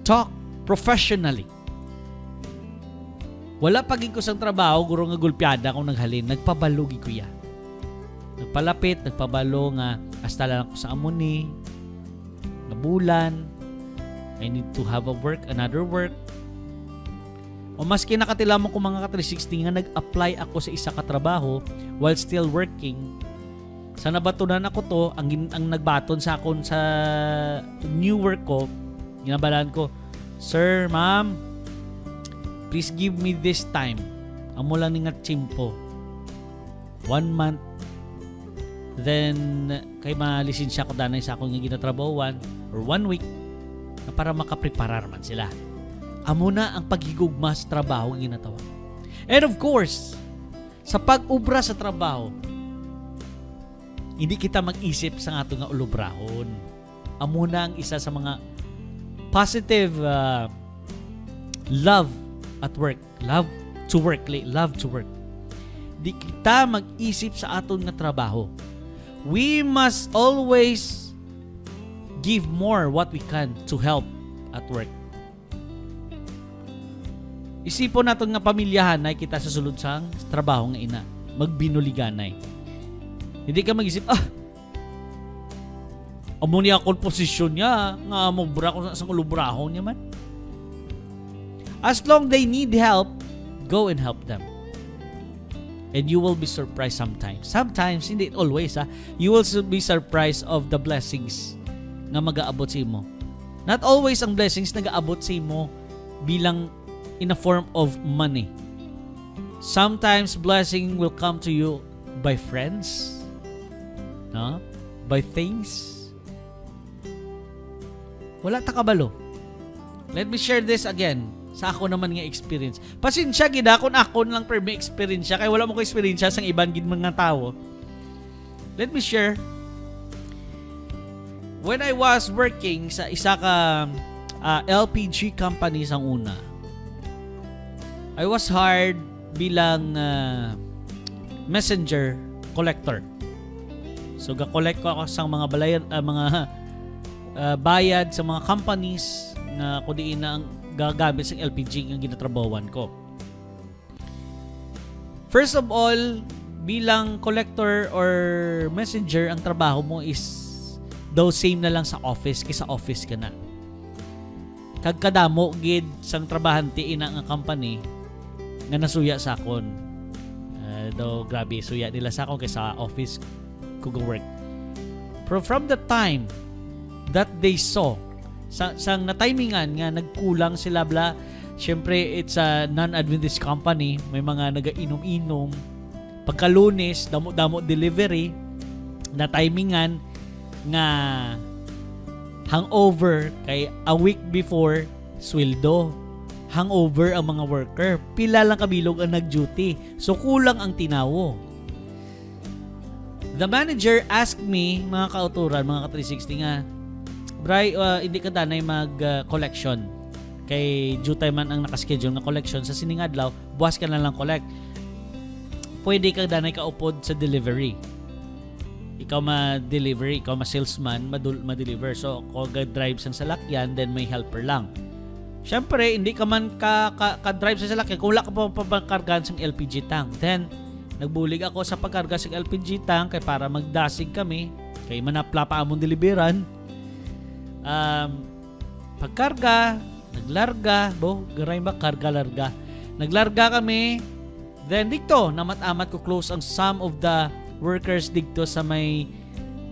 talk professionally. Wala paging ko sang trabaho, guro nga gulpiada kung naghalin, nagpabalugi ko ya. Nagpalapit, nagpabalo nga hasta lang ko sa amuni, nga bulan, I need to have a work, another work. O maski nakatilamon ko mga ka-360 nga nag-apply ako sa isa ka trabaho while still working. Sa nabatunan ako to, ang nagbaton sa akon sa new work ko, ginabalaan ko, "Sir, ma'am, please give me this time. Amo lang ni nga chimpo. 1 month. Then, kay malisensya ko danay sa akong nga ginatrabahoan or 1 week na para makapreparar man sila. Amo na ang paghigugma sa trabaho ang ginatawa. And of course, sa pag-ubra sa trabaho, hindi kita mag-isip sa ato nga ulubrahon. Amo na ang isa sa mga positive love at work. Love to work. Love to work. Di kita mag-isip sa aton nga trabaho. We must always give more what we can to help at work. Isipon naton nga pamilyahan na kita sa sulod sang trabaho nga ina. Magbinuliganay. Hindi ka mag-isip, amo niya akong posisyon niya, nga mubra ko sa ulubrahon niya man. As long they need help, go and help them. And you will be surprised sometimes. Sometimes, hindi always you will be surprised of the blessings nga mag-aabot sa imo. Not always ang blessings nag-aabot sa imo bilang in a form of money. Sometimes blessing will come to you by friends, no? By things. Wala ta kabalo. Let me share this again sa ako naman nga experience. Pasensya gid akon lang per may experience kay wala mo ko experience sang iban gid mga tao. Let me share. When I was working sa isa ka LPG company sang una, I was hired bilang messenger collector. So ga-collect ko ako sang mga bayad sa mga companies na kudiin na ang gagamit sa LPG ang ginatrabawan ko. First of all, bilang collector or messenger, ang trabaho mo is daw same na lang sa office kaysa office ka na. Kagkadamo gid sang trabahante ina nga company nga nasuya sa akon. Daw grabe suya nila sa akon kaysa office ko go work. Pero from the time that they saw sang na-timingan nga nagkulang sila bla, syempre it's a non-Adventist company, may mga naga-inom-inom, pagka-Lunes damo-damo delivery, na-timingan nga hangover kay a week before sweldo, hangover ang mga worker, pila lang kabilog ang nag-duty, so kulang ang tinawo. The manager asked me, mga kauturan, mga ka-360 nga, Bray, hindi ka danay mag-collection. Kay due time man ang nakaschedule na collection sa sining adlaw, buwas ka na lang collect. Pwede ka danay kaupod sa delivery. Ikaw ma-delivery, ikaw ma-salesman, ma-deliver. So, kung drive sang salakyan, then may helper lang. Siyempre, hindi ka man ka-drive sa salakyan kung wala ka pa pagkargahan sang LPG tank. Then, nagbulig ako sa pagkarga sang LPG tank kay para magdasig kami. Kay manapla pa among deliveran. Pagkarga, naglarga, garay ba karga larga. Naglarga kami Then dito, namat-amat ko close ang some of the workers dito sa may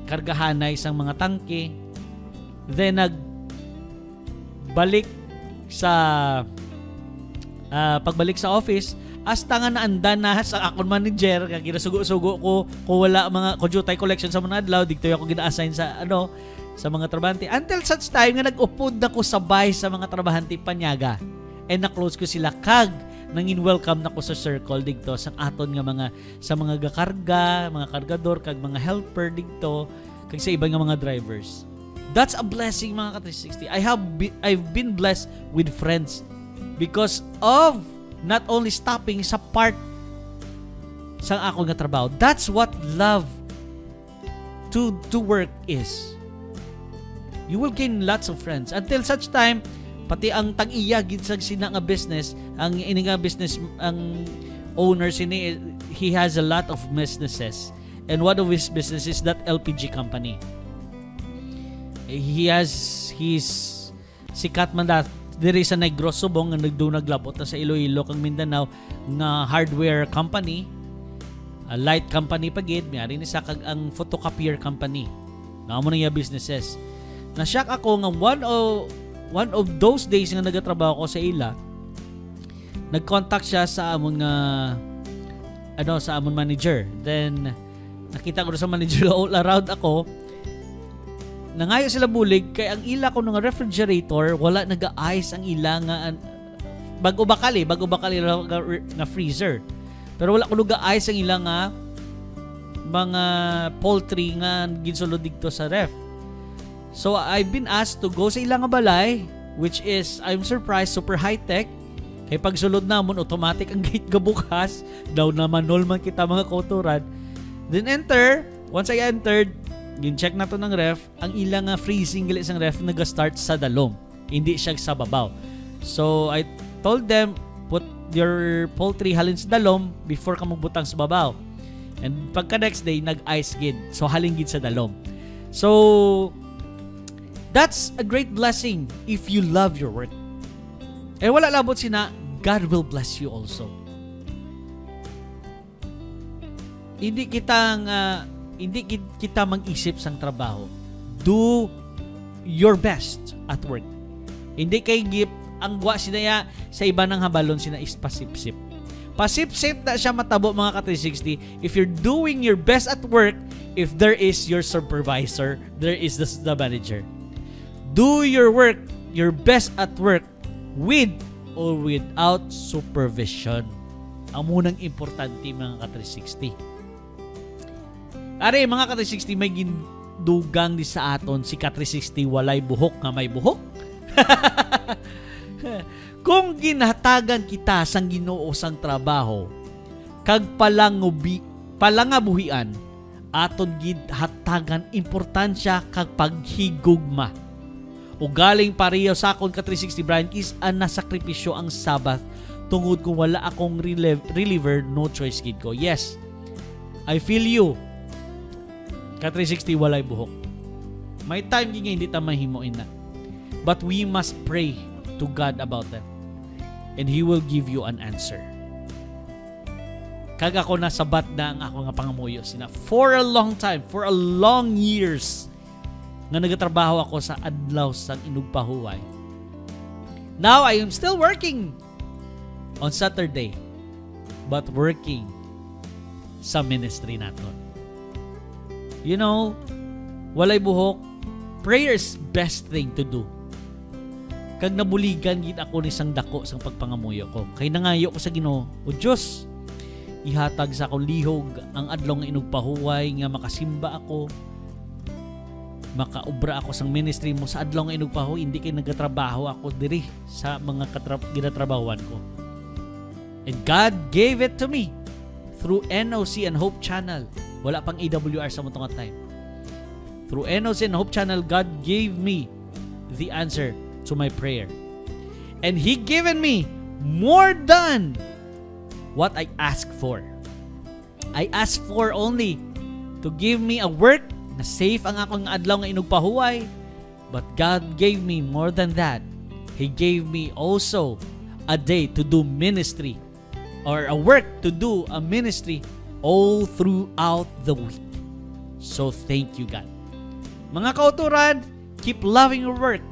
kargahanay sang mga tangke. Then nagbalik sa pagbalik sa office, hasta nga naandan na sa akong manager kaya ginasugo-sugo ko kung wala mga kojutay collection sa mga adlaw, dito ako gina-assign sa sa mga trabahante until such time nga nag-upod na ko sabay sa mga trabahante panyaga and na-close ko sila kag nangin welcome na ko sa circle dito sa aton nga sa mga gakarga, mga kargador kag mga helper dito kag sa ibang nga mga drivers. That's a blessing mga ka-360. I've been blessed with friends because of not only stopping sa part sa ako nga trabaho. That's what love to work is. You will gain lots of friends until such time pati ang tag-iya ginsag sina nga business, ang ini nga business ang owner sini, he has a lot of businesses and one of his business is that LPG company. He has his sikat man that diri sa Negros Subong nga naglabot na sa Iloilo kang Mindanao nga hardware company, a light company pagid, mayari ni sa kag ang photocopier company. Namo na iya businesses. Na-shock ako nga one of those days nga nagatrabaho ko sa ila, nag-contact siya sa amon nga sa amon manager. Then nakita ko sa manager all around ako. Nangayo sila bulig kay ang ila ko nga refrigerator wala naga-ice ang ila nga bago bakali nga freezer. Pero wala ko naga-ice ang ila nga mga poultry nga ginsulod dito sa ref. So I've been asked to go sa ilang balay, which is, I'm surprised, super high-tech. Kaya pagsulod namon, automatic ang gate gabukas. Daw na manol man kita mga kauturan. Then enter. Once I entered, yung check na to ng ref, ang ilang freezing gali isang ref nag-start sa dalom. Hindi siya sa babaw. So I told them, put your poultry halin sa dalom before ka magbutang sa babaw. And pagka next day, nag-ice gid. So halin gid sa dalom. So that's a great blessing if you love your work. Eh wala labot sina, God will bless you also. Hindi kita mag-isip sang trabaho. Do your best at work. Hindi kay gip ang gwa sinaya sa iba ng habalon sina is pasipsip. Pasipsip na siya matabo mga ka-360 if you're doing your best at work, if there is your supervisor, there is the manager. Do your work, your best at work with or without supervision. Ang munang importante mga ka-360. Are mga ka-360 may gindugang di sa aton si ka-360 walay buhok nga may buhok. Kung ginhatagan kita sang Ginoo sang trabaho kag palangabuhian aton gid hatagan importansya kag paghigugma. Ugaling pareho sa akon ka-360 Brian is nasakripisyo ang Sabbath tungod kung wala akong reliever, no choice gid ko. Yes, I feel you. Ka-360 walay buhok. May time gid nga hindi ta mahimoin na. But we must pray to God about that. And He will give you an answer. Kag ako nasabat na ang ako nga pangamuyo sina for a long time, for a long years nga nagatrabaho ako sa adlaw sang inugpahuway. Now I am still working on Saturday, but working sa ministry naton. You know, walay buhok, prayer is best thing to do. Kag nabuligan gid ako ni sang dako sang pagpangamuyo ko. Kay nangayo ko sa Ginoo, o Dios, ihatag sa akong lihog ang adlaw nga inugpahuway nga makasimba ako, makaobra ako sang ministry mo sa adlaw nga inugpahuway, hindi kay nagatrabaho ako diri sa mga ginatrabahuan ko. And God gave it to me through NOC and Hope Channel. Wala pang AWR sa mong time. Through NOC and Hope Channel, God gave me the answer to my prayer. And He given me more than what I asked for. I asked for only to give me a work na safe ang akong adlaw nga inugpahuway. But God gave me more than that. He gave me also a day to do ministry or a work to do, a ministry all throughout the week. So thank you, God. Mga kauturan, keep loving your work.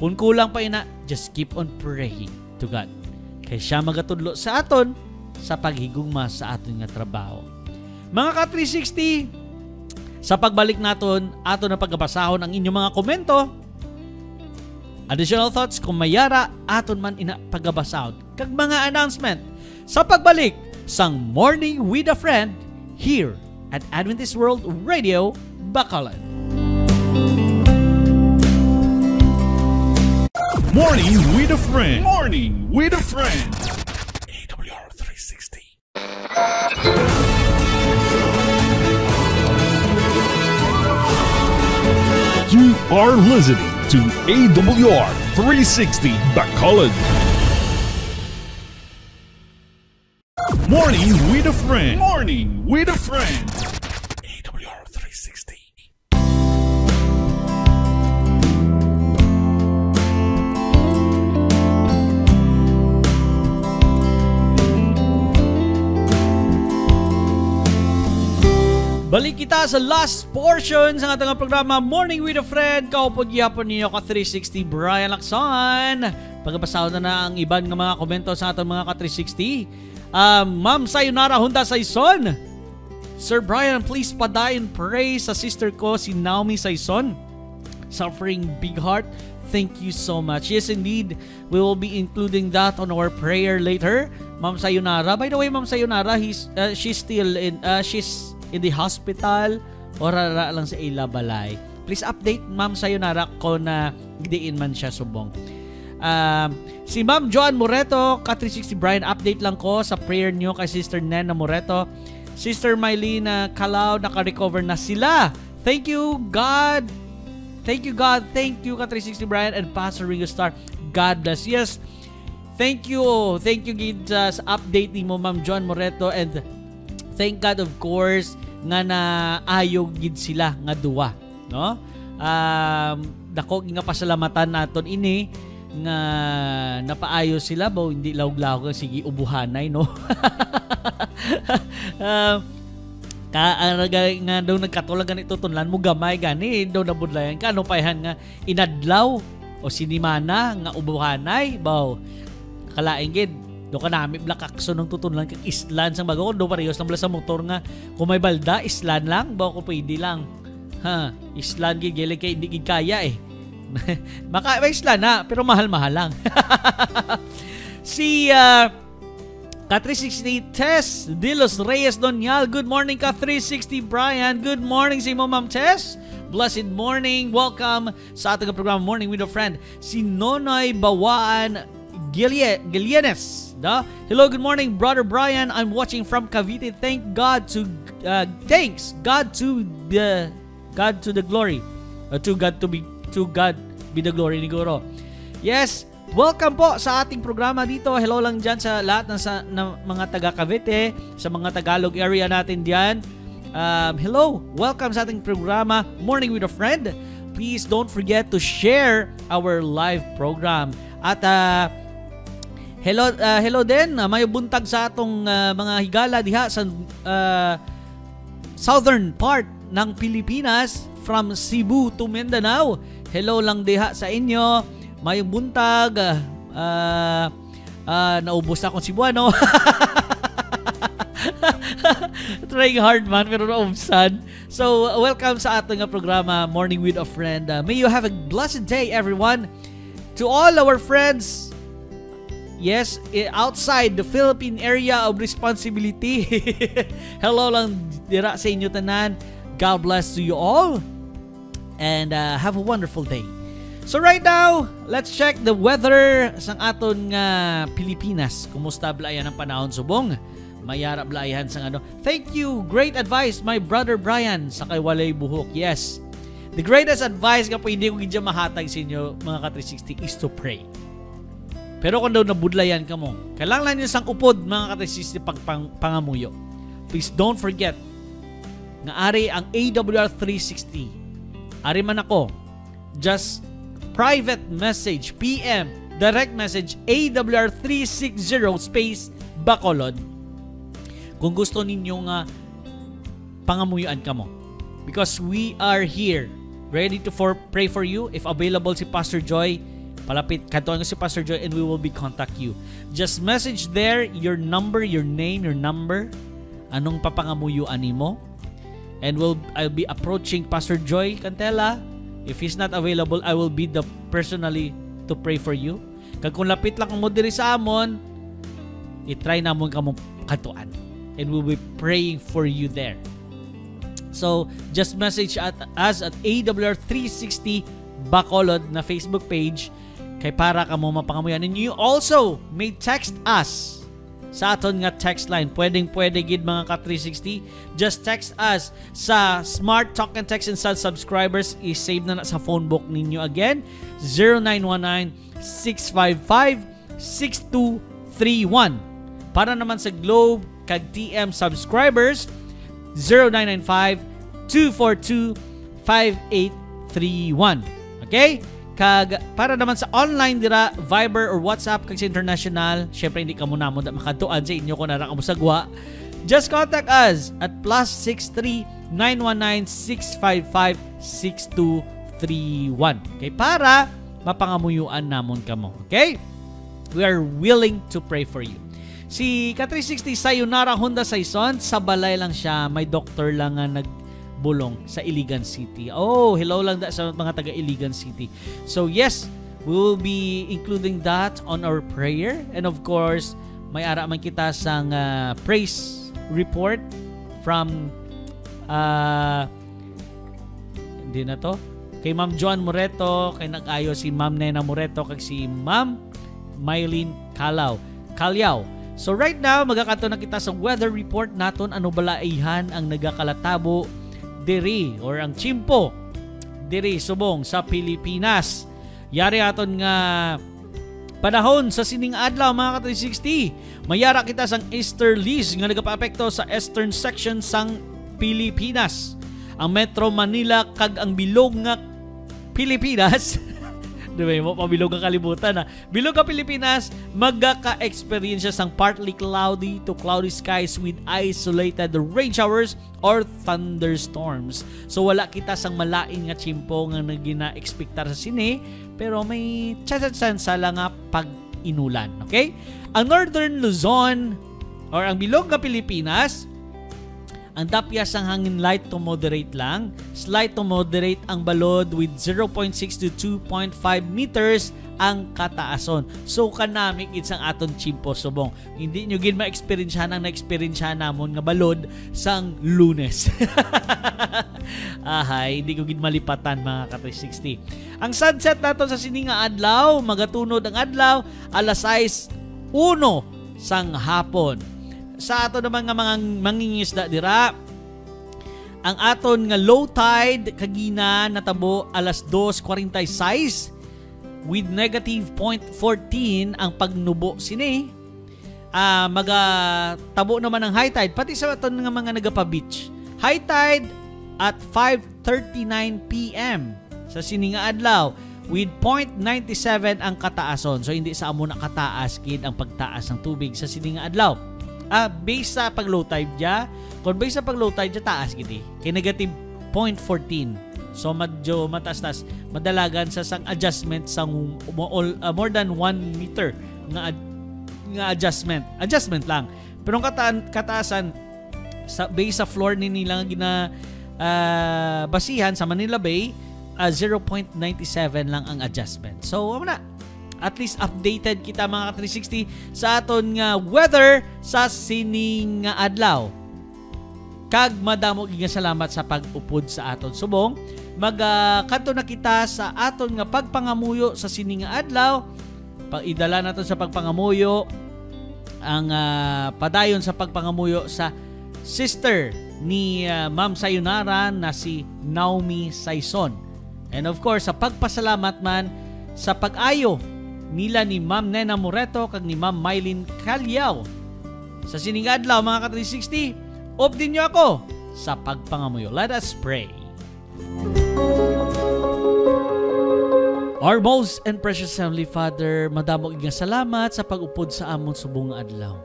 Kung kulang pa ina, just keep on praying to God. Kaya siya magatudlo sa aton sa paghigugma sa aton nga trabaho. Mga ka-360, sa pagbalik naton, ato na pagbasahon ang inyong mga komento, additional thoughts kung mayara, aton man ina pagbasahon. Kag mga announcement, sa pagbalik sang Morning with a Friend here at Adventist World Radio, Bacolod. Morning with a Friend. Morning with a Friend. AWR 360. You are listening to AWR 360 Bacolod. Morning with a Friend. Morning with a Friend. AWR 360. Balik kita sa last portion sa ating programa Morning with a Friend. Kaupod yapon ninyo ka 360 Brian Lacson. Pagkabasahon na ang iban ng mga komento sa ating mga ka 360. Ma'am Sayonara Honda Saison. Sir Brian, please padayon pray sa sister ko si Naomi Saison, suffering big heart. Thank you so much. Yes, indeed. We will be including that on our prayer later. Ma'am Sayonara. By the way, Ma'am Sayonara, she's still she's in the hospital o rara lang sa ila balay. Please update Ma'am Sayonara ko na gidiin man siya subong. Si Ma'am Joan Moreto, ka360 Brian, update lang ko sa prayer niyo kay Sister Nena Moreto. Sister Mylene Calao, naka-recover na sila. Thank you, God. Thank you, God. Thank you, ka360 Brian and Pastor Ringo Star. God bless. Yes. Thank you. Thank you, Gid, sa update ni mo, Ma'am Joan Moreto. And thank God, of course, nga na ayog gid sila nga duwa, no? Dako nga pasalamatan naton ini nga napaayos sila ba hindi lawg-lawg sige ubuhanay, no? Nga daw nagkatulog ganito tunlan mo gamay gani daw nabudlayan ka no payhan nga inadlaw o sinimana nga ubuhanay baw kalaing gid do ka nami blakakso ng tutunlan kag islan sang bago do parehas lang sa motor nga kung may balda islan lang ba ko pwede lang ha islan gid gele kay hindi gid kaya eh maka may islan na pero mahal-mahal lang. Si Ka360 Tess de los Reyes Donial, good morning Ka360 Brian, good morning si Ma'am Tess, blessed morning, welcome sa ating programa Morning with a Friend. Si Nonoy Bawaan Gilianes. Hello, good morning, Brother Brian. I'm watching from Cavite. Thanks God to the glory. To God be the glory ni Guro. Yes, welcome po sa ating programa dito. Hello lang dyan sa lahat ng mga taga Cavite, sa mga Tagalog area natin diyan. Hello, welcome sa ating programa Morning with a Friend. Please don't forget to share our live program. At hello din, may buntag sa atong mga higala diha sa southern part ng Pilipinas from Cebu to Mindanao. Hello lang diha sa inyo. May buntag. Naubos na akong Cebuano. Trying hard man pero naubsan. So welcome sa ating programa Morning with a Friend. May you have a blessed day everyone. To all our friends, yes, outside the Philippine area of responsibility. Hello lang dira sa inyo tanan. God bless to you all. And have a wonderful day. So right now, let's check the weather sang aton nga Pilipinas. Kumusta blayan ang panahon subong? Mayara blayan sang ano. Thank you. Great advice, my brother Brian sa kay walay buhok. Yes. The greatest advice nga po hindi ko gidya mahatag sa inyo mga ka360 is to pray. Pero kung daw nabudlayan ka mo, kailangan nyo sang upod mga ka360 pangamuyo. Please don't forget nga ari ang AWR 360. Ari man ako, just private message, PM, direct message AWR360 space Bacolod kung gusto ninyong pangamuyuan ka mo. Because we are here ready to pray for you. If available si Pastor Joy, palapit kantuan ko si Pastor Joy and we will be contact you. Just message there your number, your name, your number, anong papangamuyuan nimo, and I'll be approaching Pastor Joy Cantela. If he's not available, I will be the personally to pray for you. Kag kung lapit lang mo diri sa amon, i-try namon kamo kantuan and we'll be praying for you there. So just message us at AWR360 Bacolod na Facebook page kay para ka mo mapangamuyan. And you also may text us sa aton nga text line. Pwede gid mga ka-360. Just text us sa Smart Talk and Text and subscribers. I-save na sa phone book ninyo again. 0919-655-6231. Para naman sa Globe kag TM subscribers, 0995-242-5831. Okay? Kag para naman sa online dira, Viber or WhatsApp kag sa international, syempre hindi ka muna mo makatuan sa inyo kung nara ka mo sagwa. Just contact us at +63-919-655-6231. Okay? Para mapangamuyuan namon kamo. Okay? We are willing to pray for you. Si Ka360 Sayonara Honda Saison, sa balay lang siya, may doktor lang nga nagbulong sa Iligan City. Oh, hello lang sa mga taga Iligan City. So yes, we will be including that on our prayer. And of course, may ara man kita sang praise report from hindi na to, kay Ma'am Joan Moreto, kay nag-ayo si Ma'am Nena Moreto, kag si Ma'am Mylene Calyao. So right now, magakato na kita sa weather report naton. Ano balaihan ang nagakalatabo diri or ang chimpo diri subong sa Pilipinas. Yari aton nga panahon sa sining adlaw mga ka-360. Mayara kita sang easterlies nga nagapaapekto sa eastern section sang Pilipinas. Ang Metro Manila kag ang bilog nga Pilipinas diba mo pabilog ang kalibutan na bilog ka Pilipinas magka-experience sang partly cloudy to cloudy skies with isolated rain showers or thunderstorms. So wala kita sang malain nga chimpo nga nagina-expectar sa sine, pero may chance lang nga pag-inulan. Okay? Ang Northern Luzon or ang bilog nga Pilipinas, ang dapyas ang hangin light to moderate lang. Slight to moderate ang balod with 0.6 to 2.5 meters ang kataason. So kanamik itsang aton chimpo subong. Hindi nyo gin ma-experiencehan ang na-experiencehan namon nga balod sang Lunes. Ahay, hindi ko gin malipatan mga ka-360. Ang sunset nato sa sininga adlaw, magatunod ang adlaw alas 6:01 sang hapon. Sa ato naman nga mga mangingisda dira, ang aton nga low tide kagina natabo alas 2:46 with negative 0.14 ang pagnubo sini. Magatabo naman ang high tide pati sa aton nga mga nagapa-beach. High tide at 5:39 PM sa sininga adlaw with 0.97 ang kataason. So hindi sa amo na kataas kid ang pagtaas ng tubig sa sininga adlaw. Based sa pag low tide dya, kung based sa pag low tide dya, taas kiti. Kay negative 0.14. So medyo mataas-taas. Madalagan sa sang adjustment sang more than 1 meter nga adjustment. Adjustment lang. Pero ang kataasan sa base sa floor ni nila gina basihan sa Manila Bay, 0.97 lang ang adjustment. So na. At least updated kita mga ka-360 sa aton nga weather sa sining nga adlaw. Kag madamo gyud salamat sa pag-upod sa aton subong. Magkanto na kita sa aton nga pagpangamuyo sa sining nga adlaw. Idala naton sa pagpangamuyo ang padayon sa pagpangamuyo sa sister ni Ma'am Sayonara na si Naomi Saison. And of course, sa pagpasalamat man sa pag-ayo nila ni Ma'am Nena Moreto kag ni Ma'am Mylene Calyao. Sa sining adlaw mga ka-360, din nyo ako sa pagpangamuyo. Let us pray. Our most and precious Heavenly Father, madamo nga salamat sa pag-upod sa amon subong nga adlaw.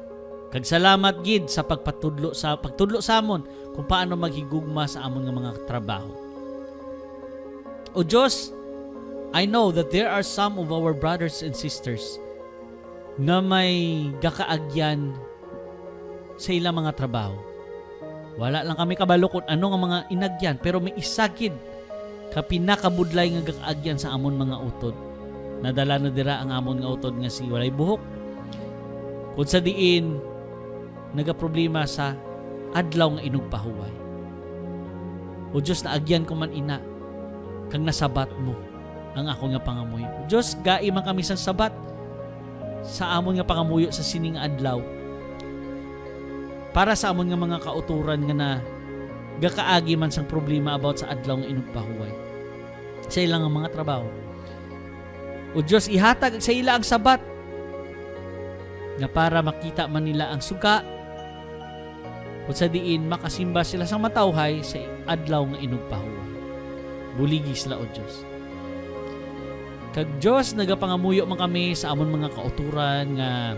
Kag salamat gid sa pagtudlo sa amon kung paano maghigugma sa amon nga mga trabaho. O Diyos, I know that there are some of our brothers and sisters na may gakaagyan sa ilang mga trabaho. Wala lang kami kabalo kung ano nga mga inagyan, pero may isakid ka pinakabudlay nga gakaagyan sa amon mga utod. Nadala na dira ang amon nga utod nga si walay buhok. Kung sa diin nagaproblema sa adlaw nga inugpahuway. O Diyos, naagyan ko man ina kang nasabat mo ang ako nga pangamuyo. O Diyos, gai man kami sang sabat sa amon nga pangamuyo sa sining adlaw. Para sa amon nga mga kauturan nga na gakaagi man sang problema about sa adlaw nga inugpahuway sa ilang mga trabaho. O Diyos, ihatag sa ila ang sabat na para makita man nila ang suga kung sa diin makasimba sila sa matawhay sa adlaw nga inugpahuway. Buligi sila, O Diyos. Kag Diyos, nagapangamuyo man kami sa amon mga kauturan nga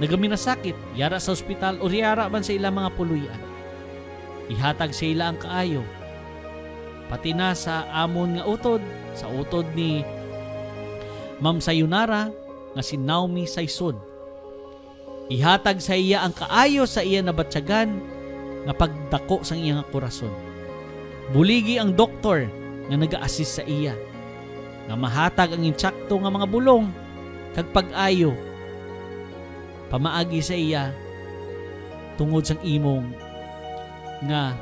nagaminasakit, yara sa ospital o yara man sa ilang mga puluyan. Ihatag sa ila ang kaayo. Pati na sa amon nga utod, sa utod ni Ma'am Sayonara nga si Naomi Saison. Ihatag sa iya ang kaayo sa iya na batyagan nga pagdako sa iyang korason. Buligi ang doktor nga naga-assist sa iya. Nga mahatag ang insakto nga mga bulong kag pag-ayo. Pamaagi sa iya tungod sang imong nga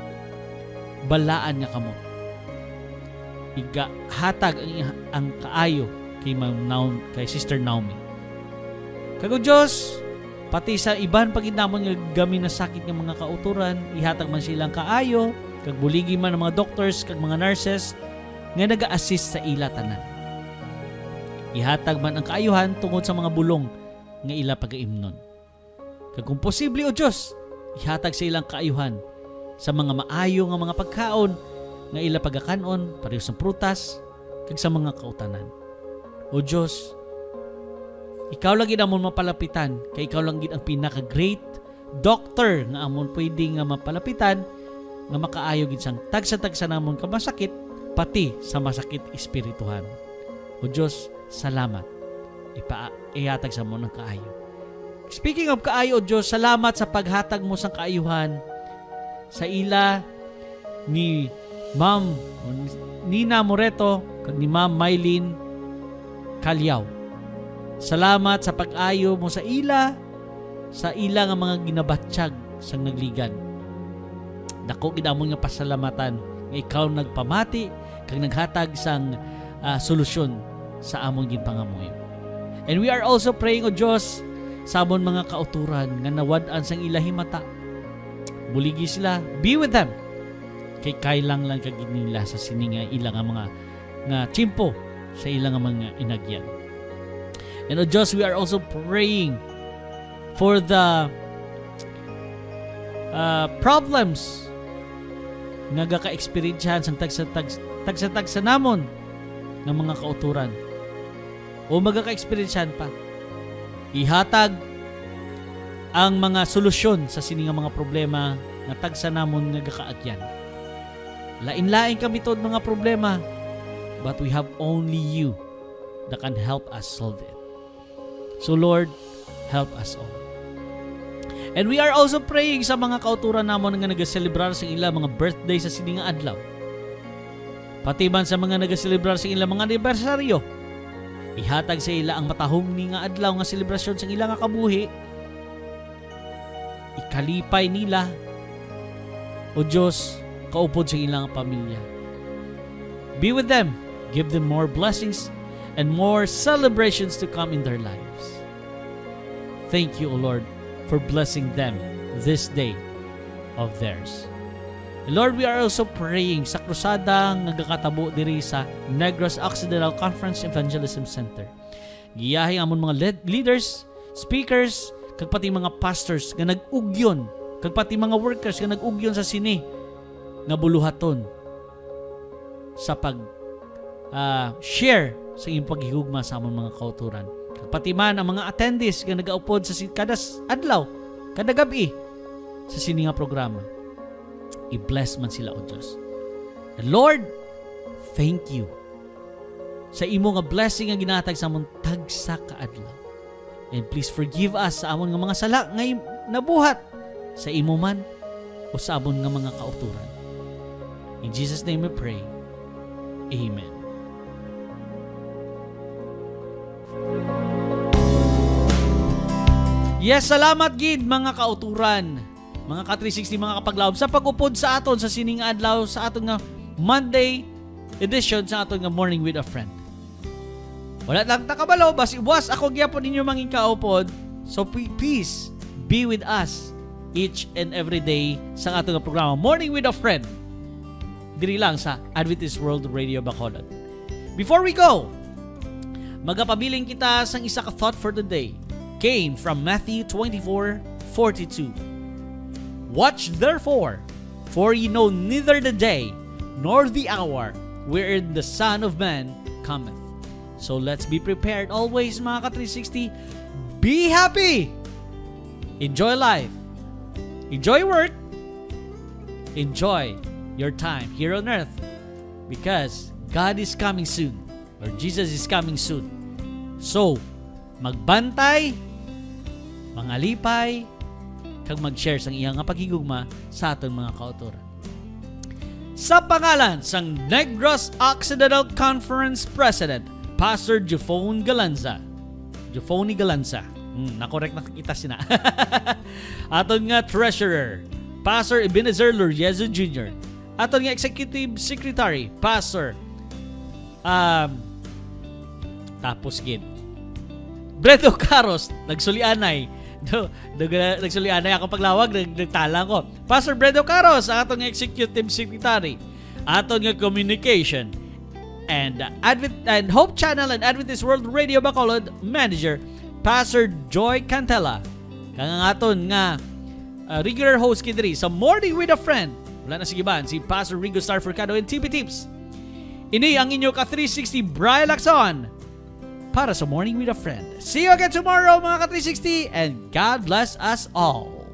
balaan nga kamot. Hatag ang kaayo kay Sister Naomi. Kag Diyos, pati sa iban pagindamon nga gamin na sakit ng mga kauturan, ihatag man silang kaayo, kag buligi man ng mga doctors kag mga nurses nga naga-assist sa ila tanan. Ihatag man ang kaayuhan tungod sa mga bulong nga ila pagaimnon. Kag kung posible, O Diyos, ihatag sa ilang kaayuhan sa mga maayo nga mga pagkaon nga ila pagakanon, pareho sa prutas, kag sa mga kautanan. O Diyos, ikaw lang gid amon mapalapitan, kay ikaw lang gid ang pinaka-great doctor nga amon pwede nga mapalapitan nga makaayo gid sang tagsa-tagsa namon ka masakit, pati sa masakit espirituhan. O Diyos, salamat. Ihatag sa mo ng kaayo. Speaking of kaayo, O Diyos, salamat sa paghatag mo sang kaayuhan sa ila ni Ma'am Nina Moreto kag ni Ma'am Mylene Calyaw. Salamat sa pag-ayo mo sa ila nga mga ginabatsyag sang nagligan. Dako gid amon nga pasalamatan nga ikaw nagpamati kag naghatag sang solusyon sa amon ginpangamuyo. And we are also praying, O Diyos, sa amon mga kauturan nga nawad-an sang ila himata. Buligi sila, be with them. Kay kailang lang kag nila sa sininga ilang mga nga chimpo sa ilang mga inagyan. And O Diyos, we are also praying for the problems nga gaka-experiensyahan sang tagsa-tagsa namon ng mga kauturan o magaka-experiensyahan pa. Ihatag ang mga solusyon sa sininga mga problema nga tagsa namon nga gakaagyan. Lain-lain kami tod mga problema, but we have only you that can help us solve it. So Lord, help us all. And we are also praying sa mga kauturan namon nga nagaselebrar sa ilang mga birthday sa sininga adlaw. Pati man sa mga nagaselebrar sa ilang mga anibersaryo. Ihatag sa ila ang matahong ni nga adlaw nga selebrasyon sa ilang nga kabuhi. Ikalipay nila, O Diyos, kaupod sa ilang pamilya. Be with them, give them more blessings and more celebrations to come in their lives. Thank you, O Lord, for blessing them this day of theirs. Lord, we are also praying sa krusada nga gakatabo diri sa Negros Occidental Conference Evangelism Center. Giyahi amon mga leaders, speakers, kag pati mga pastors nga nag-ugyon, kag pati mga workers nga nag-ugyon sa sini nga buluhaton sa pag share sa iyong paghigugma sa among mga kauturan. Pati man ang mga attendees nga nagaupod sa kada adlaw, kada gabi sa sini nga programa. I-bless man sila, O Diyos. And Lord, thank you sa imo nga blessing nga ginatag sa among tagsa ka adlaw. And please forgive us sa amon nga mga sala nga nabuhat sa imo man o sa amon nga mga kauturan. In Jesus' name we pray. Amen. Yes, salamat gid mga kauturan, mga ka-360, mga kapaglaom sa pag-upod sa aton sa sining adlaw sa aton nga Monday edition sa aton nga Morning with a Friend. Wala lang takabalo, basi buwas ako gyapon ninyo manging kaupod. So please be with us each and every day sa aton nga programa Morning with a Friend. Diri lang sa Adventist World Radio Bacolod. Before we go, magapabiling kita sang isa ka thought for the day. Came from Matthew 24:42. Watch therefore, for ye know neither the day nor the hour wherein the Son of Man cometh. So let's be prepared always, mga ka-360. Be happy! Enjoy life. Enjoy work. Enjoy your time here on earth. Because God is coming soon. Or Jesus is coming soon. So, magbantay, mangalipay, kag mag-share sang iyang nga paghigugma sa aton mga kauturan. Sa pangalan sang Negros Occidental Conference President, Pastor Jofone Galanza. Nakorek na kita sina. Aton nga Treasurer, Pastor Ebenezer Loriezo Jr. Aton nga Executive Secretary, Pastor tapos gid Bredo Caros, nagsulianay. Nagsulianay ako paglawag, nagtalang ko. Pastor Bredo Caros, ang atong Executive Secretary. Aton nga Communication and Hope Channel and Adventist World Radio Bacolod Manager, Pastor Joy Cantella. Kang ang aton nga regular host kidri sa Morning with a Friend. Wala na sigiban, si Pastor Ringo Star Furcado and TP Tips. Ini ang inyo ka-360 Brian Lacson para sa Morning with a Friend. See you again tomorrow, mga ka-360, and God bless us all.